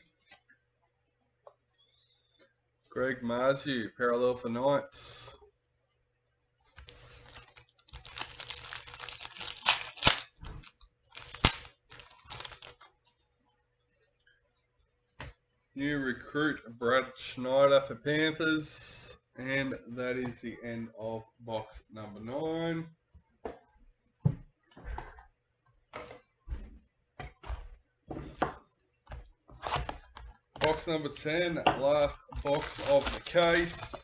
Greg Marzhew, parallel for Knights. New recruit, Brad Schneider for Panthers. And that is the end of box number 9. Box number 10, last box of the case.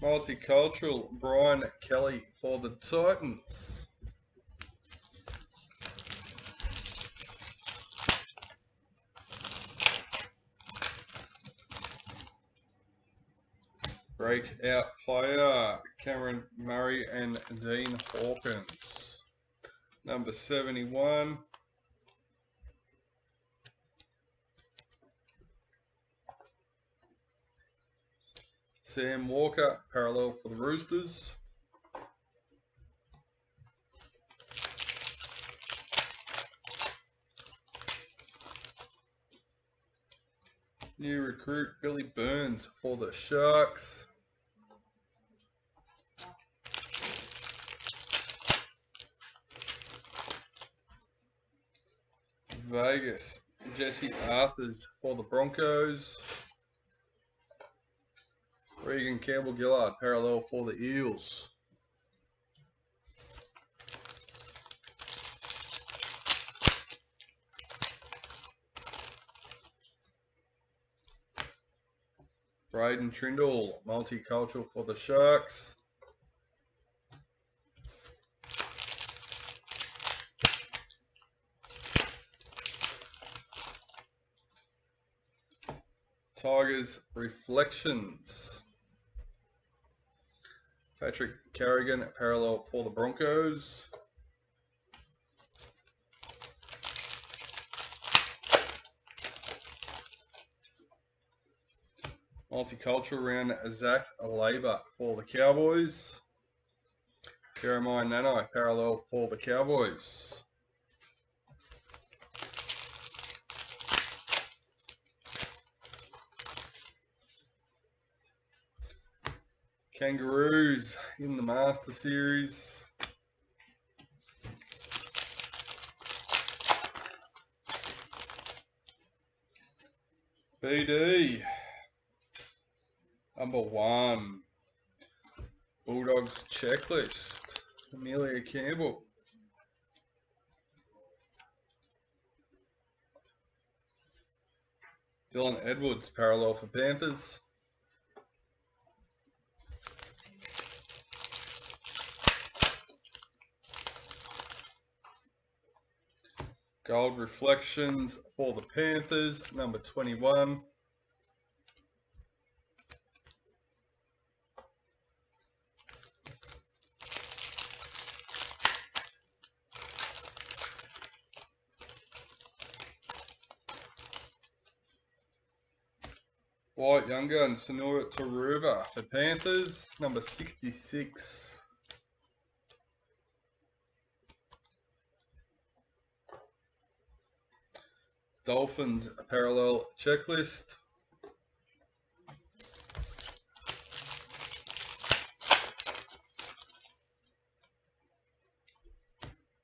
Multicultural, Brian Kelly for the Titans. Breakout player, Cameron Murray and Dean Hawkins. Number 71. Sam Walker, parallel for the Roosters. New recruit, Billy Burns for the Sharks. Vegas, Jesse Arthurs for the Broncos. Regan Campbell-Gillard, parallel for the Eels. Braden Trindle, multicultural for the Sharks. Tigers Reflections. Patrick Carrigan, parallel for the Broncos. Multicultural round, Zach Labour for the Cowboys. Jeremiah Nanai, parallel for the Cowboys. Kangaroos in the Master Series. BD. Number 1. Bulldogs Checklist. Amelia Campbell. Dylan Edwards, parallel for Panthers. Gold Reflections for the Panthers, number 21. White Younger and Sonora Taruva for Panthers, number 66. Dolphins parallel checklist.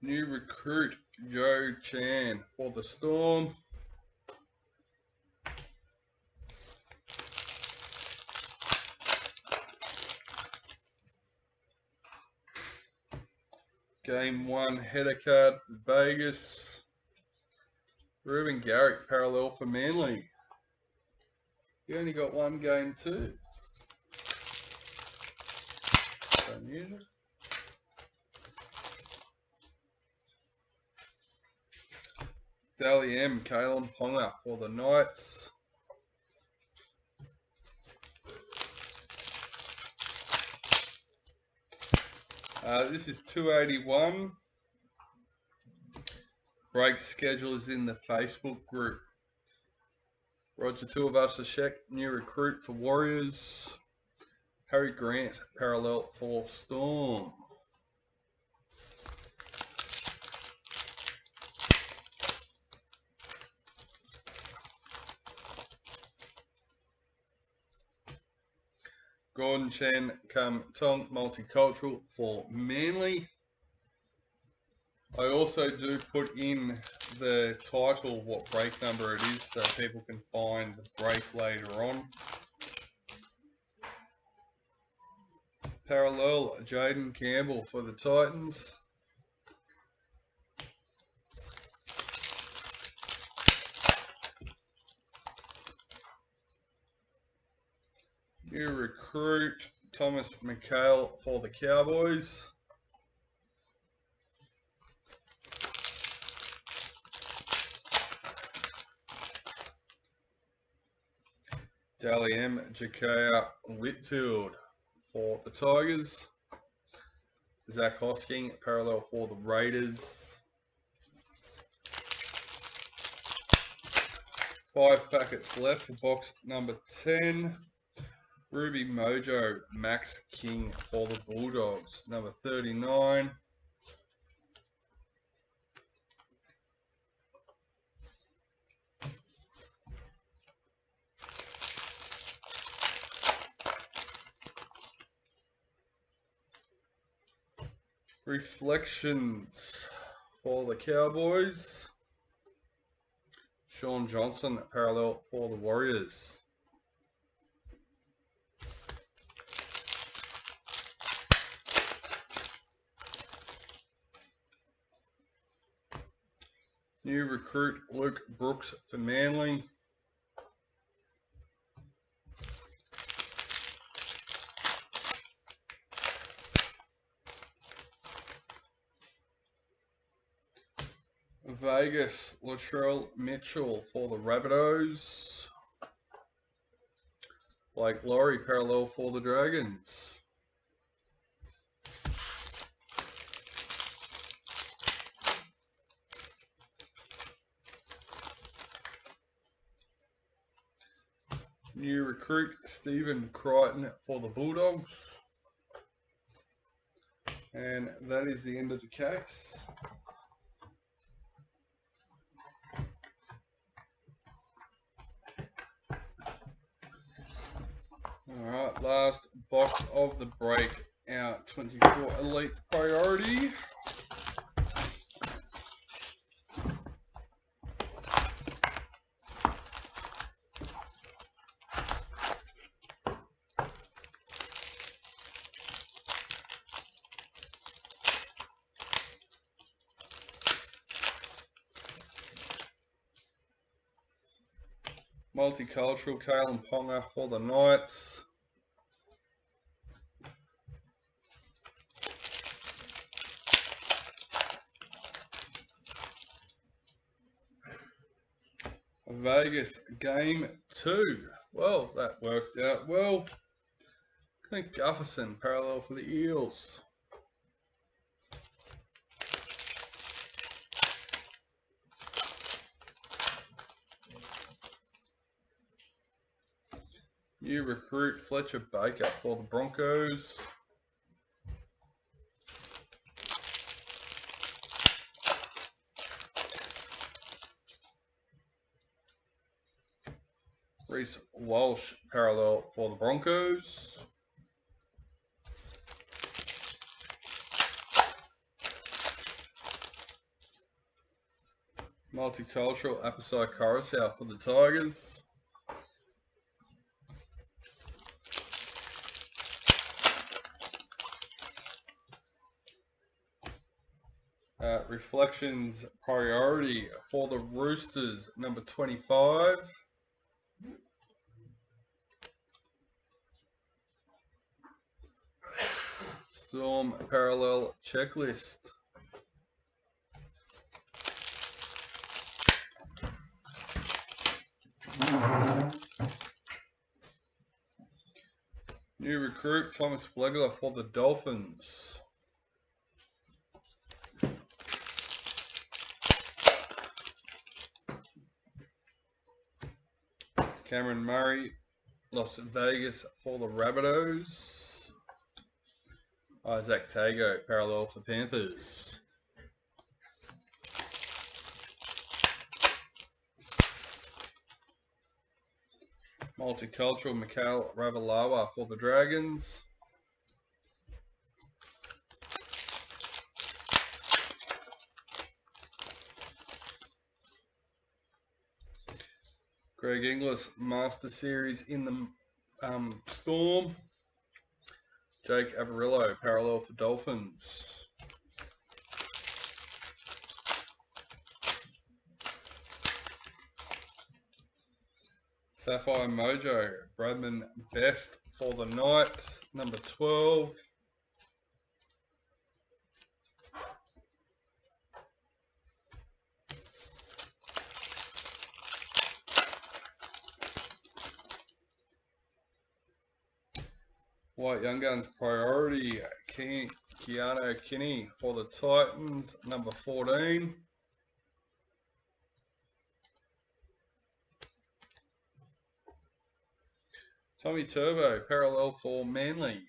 New recruit Joe Chan for the Storm. Game 1 header card for Vegas. Ruben Garrick parallel for Manly. He only got one game too. Unusual. Dally M, Kalen Ponga for the Knights. This is 281. Break schedule is in the Facebook group. Roger Tuivasa-Sheck, new recruit for Warriors. Harry Grant, parallel for Storm. Gordon Chen Kam Tong, multicultural for Manly. I also do put in the title, what break number it is, so people can find the break later on. Parallel Jaden Campbell for the Titans. New recruit Thomas McHale for the Cowboys. Dally M, Jakaya Whitfield for the Tigers. Zach Hosking, parallel for the Raiders. 5 packets left for box number 10. Ruby Mojo, Max King for the Bulldogs, number 39. Reflections for the Cowboys. Sean Johnson, parallel for the Warriors. New recruit Luke Brooks for Manly. Vegas Latrell Mitchell for the Rabbitohs. Blake Laurie, parallel for the Dragons. New recruit Stephen Crichton for the Bulldogs. And that is the end of the case. Alright, last box of the break, our 24 Elite Priority. Multicultural Kalen Ponga for the Knights. Vegas game 2. Well, that worked out well. Clint Gufferson, parallel for the Eels. New recruit Fletcher Baker for the Broncos. Reece Walsh parallel for the Broncos. Multicultural Apasai Coruscant for the Tigers. Reflections Priority for the Roosters, number 25. Storm Parallel Checklist. New recruit Thomas Flegler for the Dolphins. Cameron Murray, Las Vegas for the Rabbitohs. Isaac Tago, parallel for Panthers. Multicultural Mikhail Ravalawa for the Dragons. Greg Inglis, Master Series in the Storm. Jake Averillo, parallel for Dolphins. Sapphire Mojo, Bradman Best for the Knights, number 12. White Young Guns Priority, Keanu Kinney for the Titans, number 14. Tommy Turbo, parallel for Manly.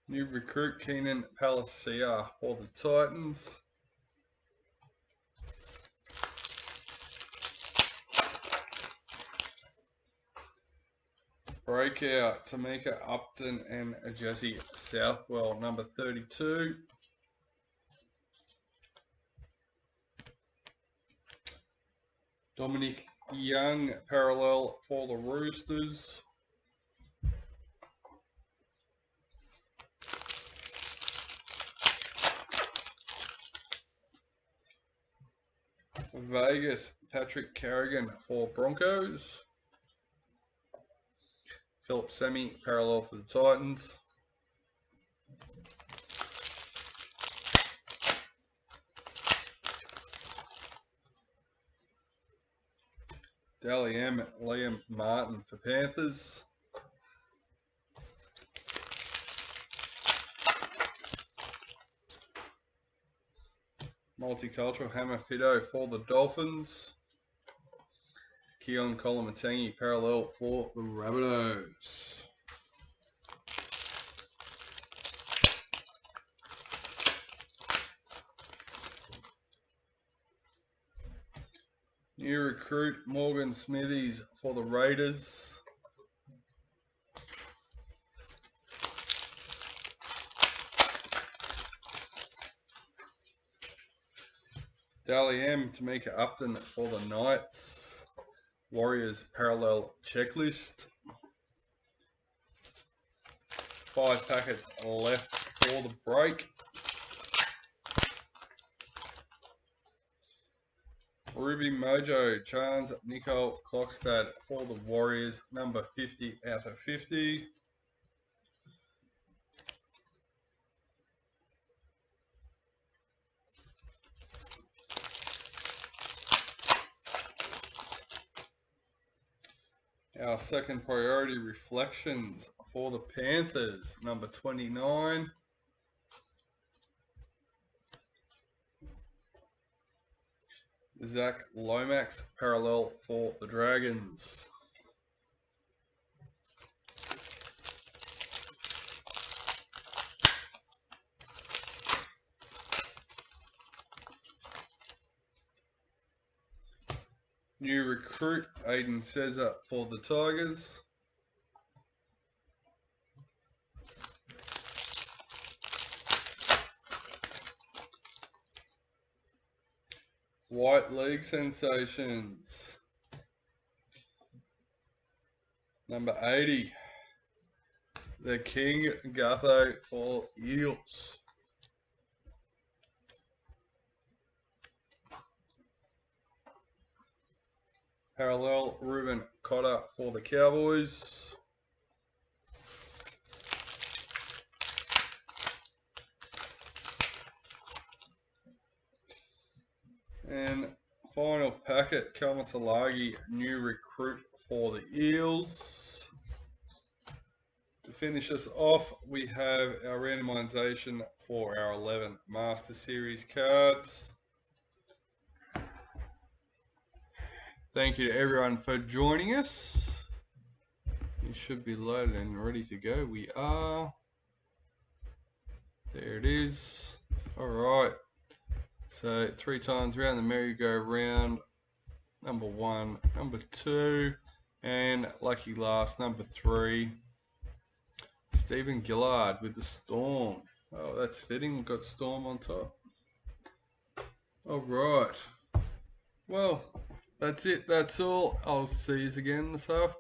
New recruit Keenan Palacia for the Titans. Breakout Tamika Upton and Jesse Southwell, number 32. Dominic Young, parallel for the Roosters. Vegas, Patrick Carrigan for Broncos. Philip Semi, parallel for the Titans. Dally M, Liam Martin for Panthers. Multicultural Hammer Fido for the Dolphins. Keon Kolomatangi, parallel for the Rabbitohs. New recruit Morgan Smithies for the Raiders. Dally M, Tamika Upton for the Knights. Warriors parallel checklist. 5 packets left for the break. Ruby Mojo, Chance Nicole Klokstad for the Warriors, number 50 out of 50. Our second priority reflections for the Panthers, number 29. Zach Lomax, parallel for the Dragons. New recruit, Aiden Cesar for the Tigers. White League sensations. Number 80. The King Gutho for Eels. Parallel Ruben Cotter for the Cowboys. And final packet, Kalmatalagi, new recruit for the Eels. To finish us off, we have our randomization for our 11 Master Series cards. Thank you to everyone for joining us. You should be loaded and ready to go. We are. There it is. Alright. So 3 times around the merry-go-round. Number 1, number 2, and lucky last, number 3. Stephen Gillard with the Storm. Oh, that's fitting. We've got Storm on top. Alright. Well, that's it. That's all. I'll see you again this afternoon.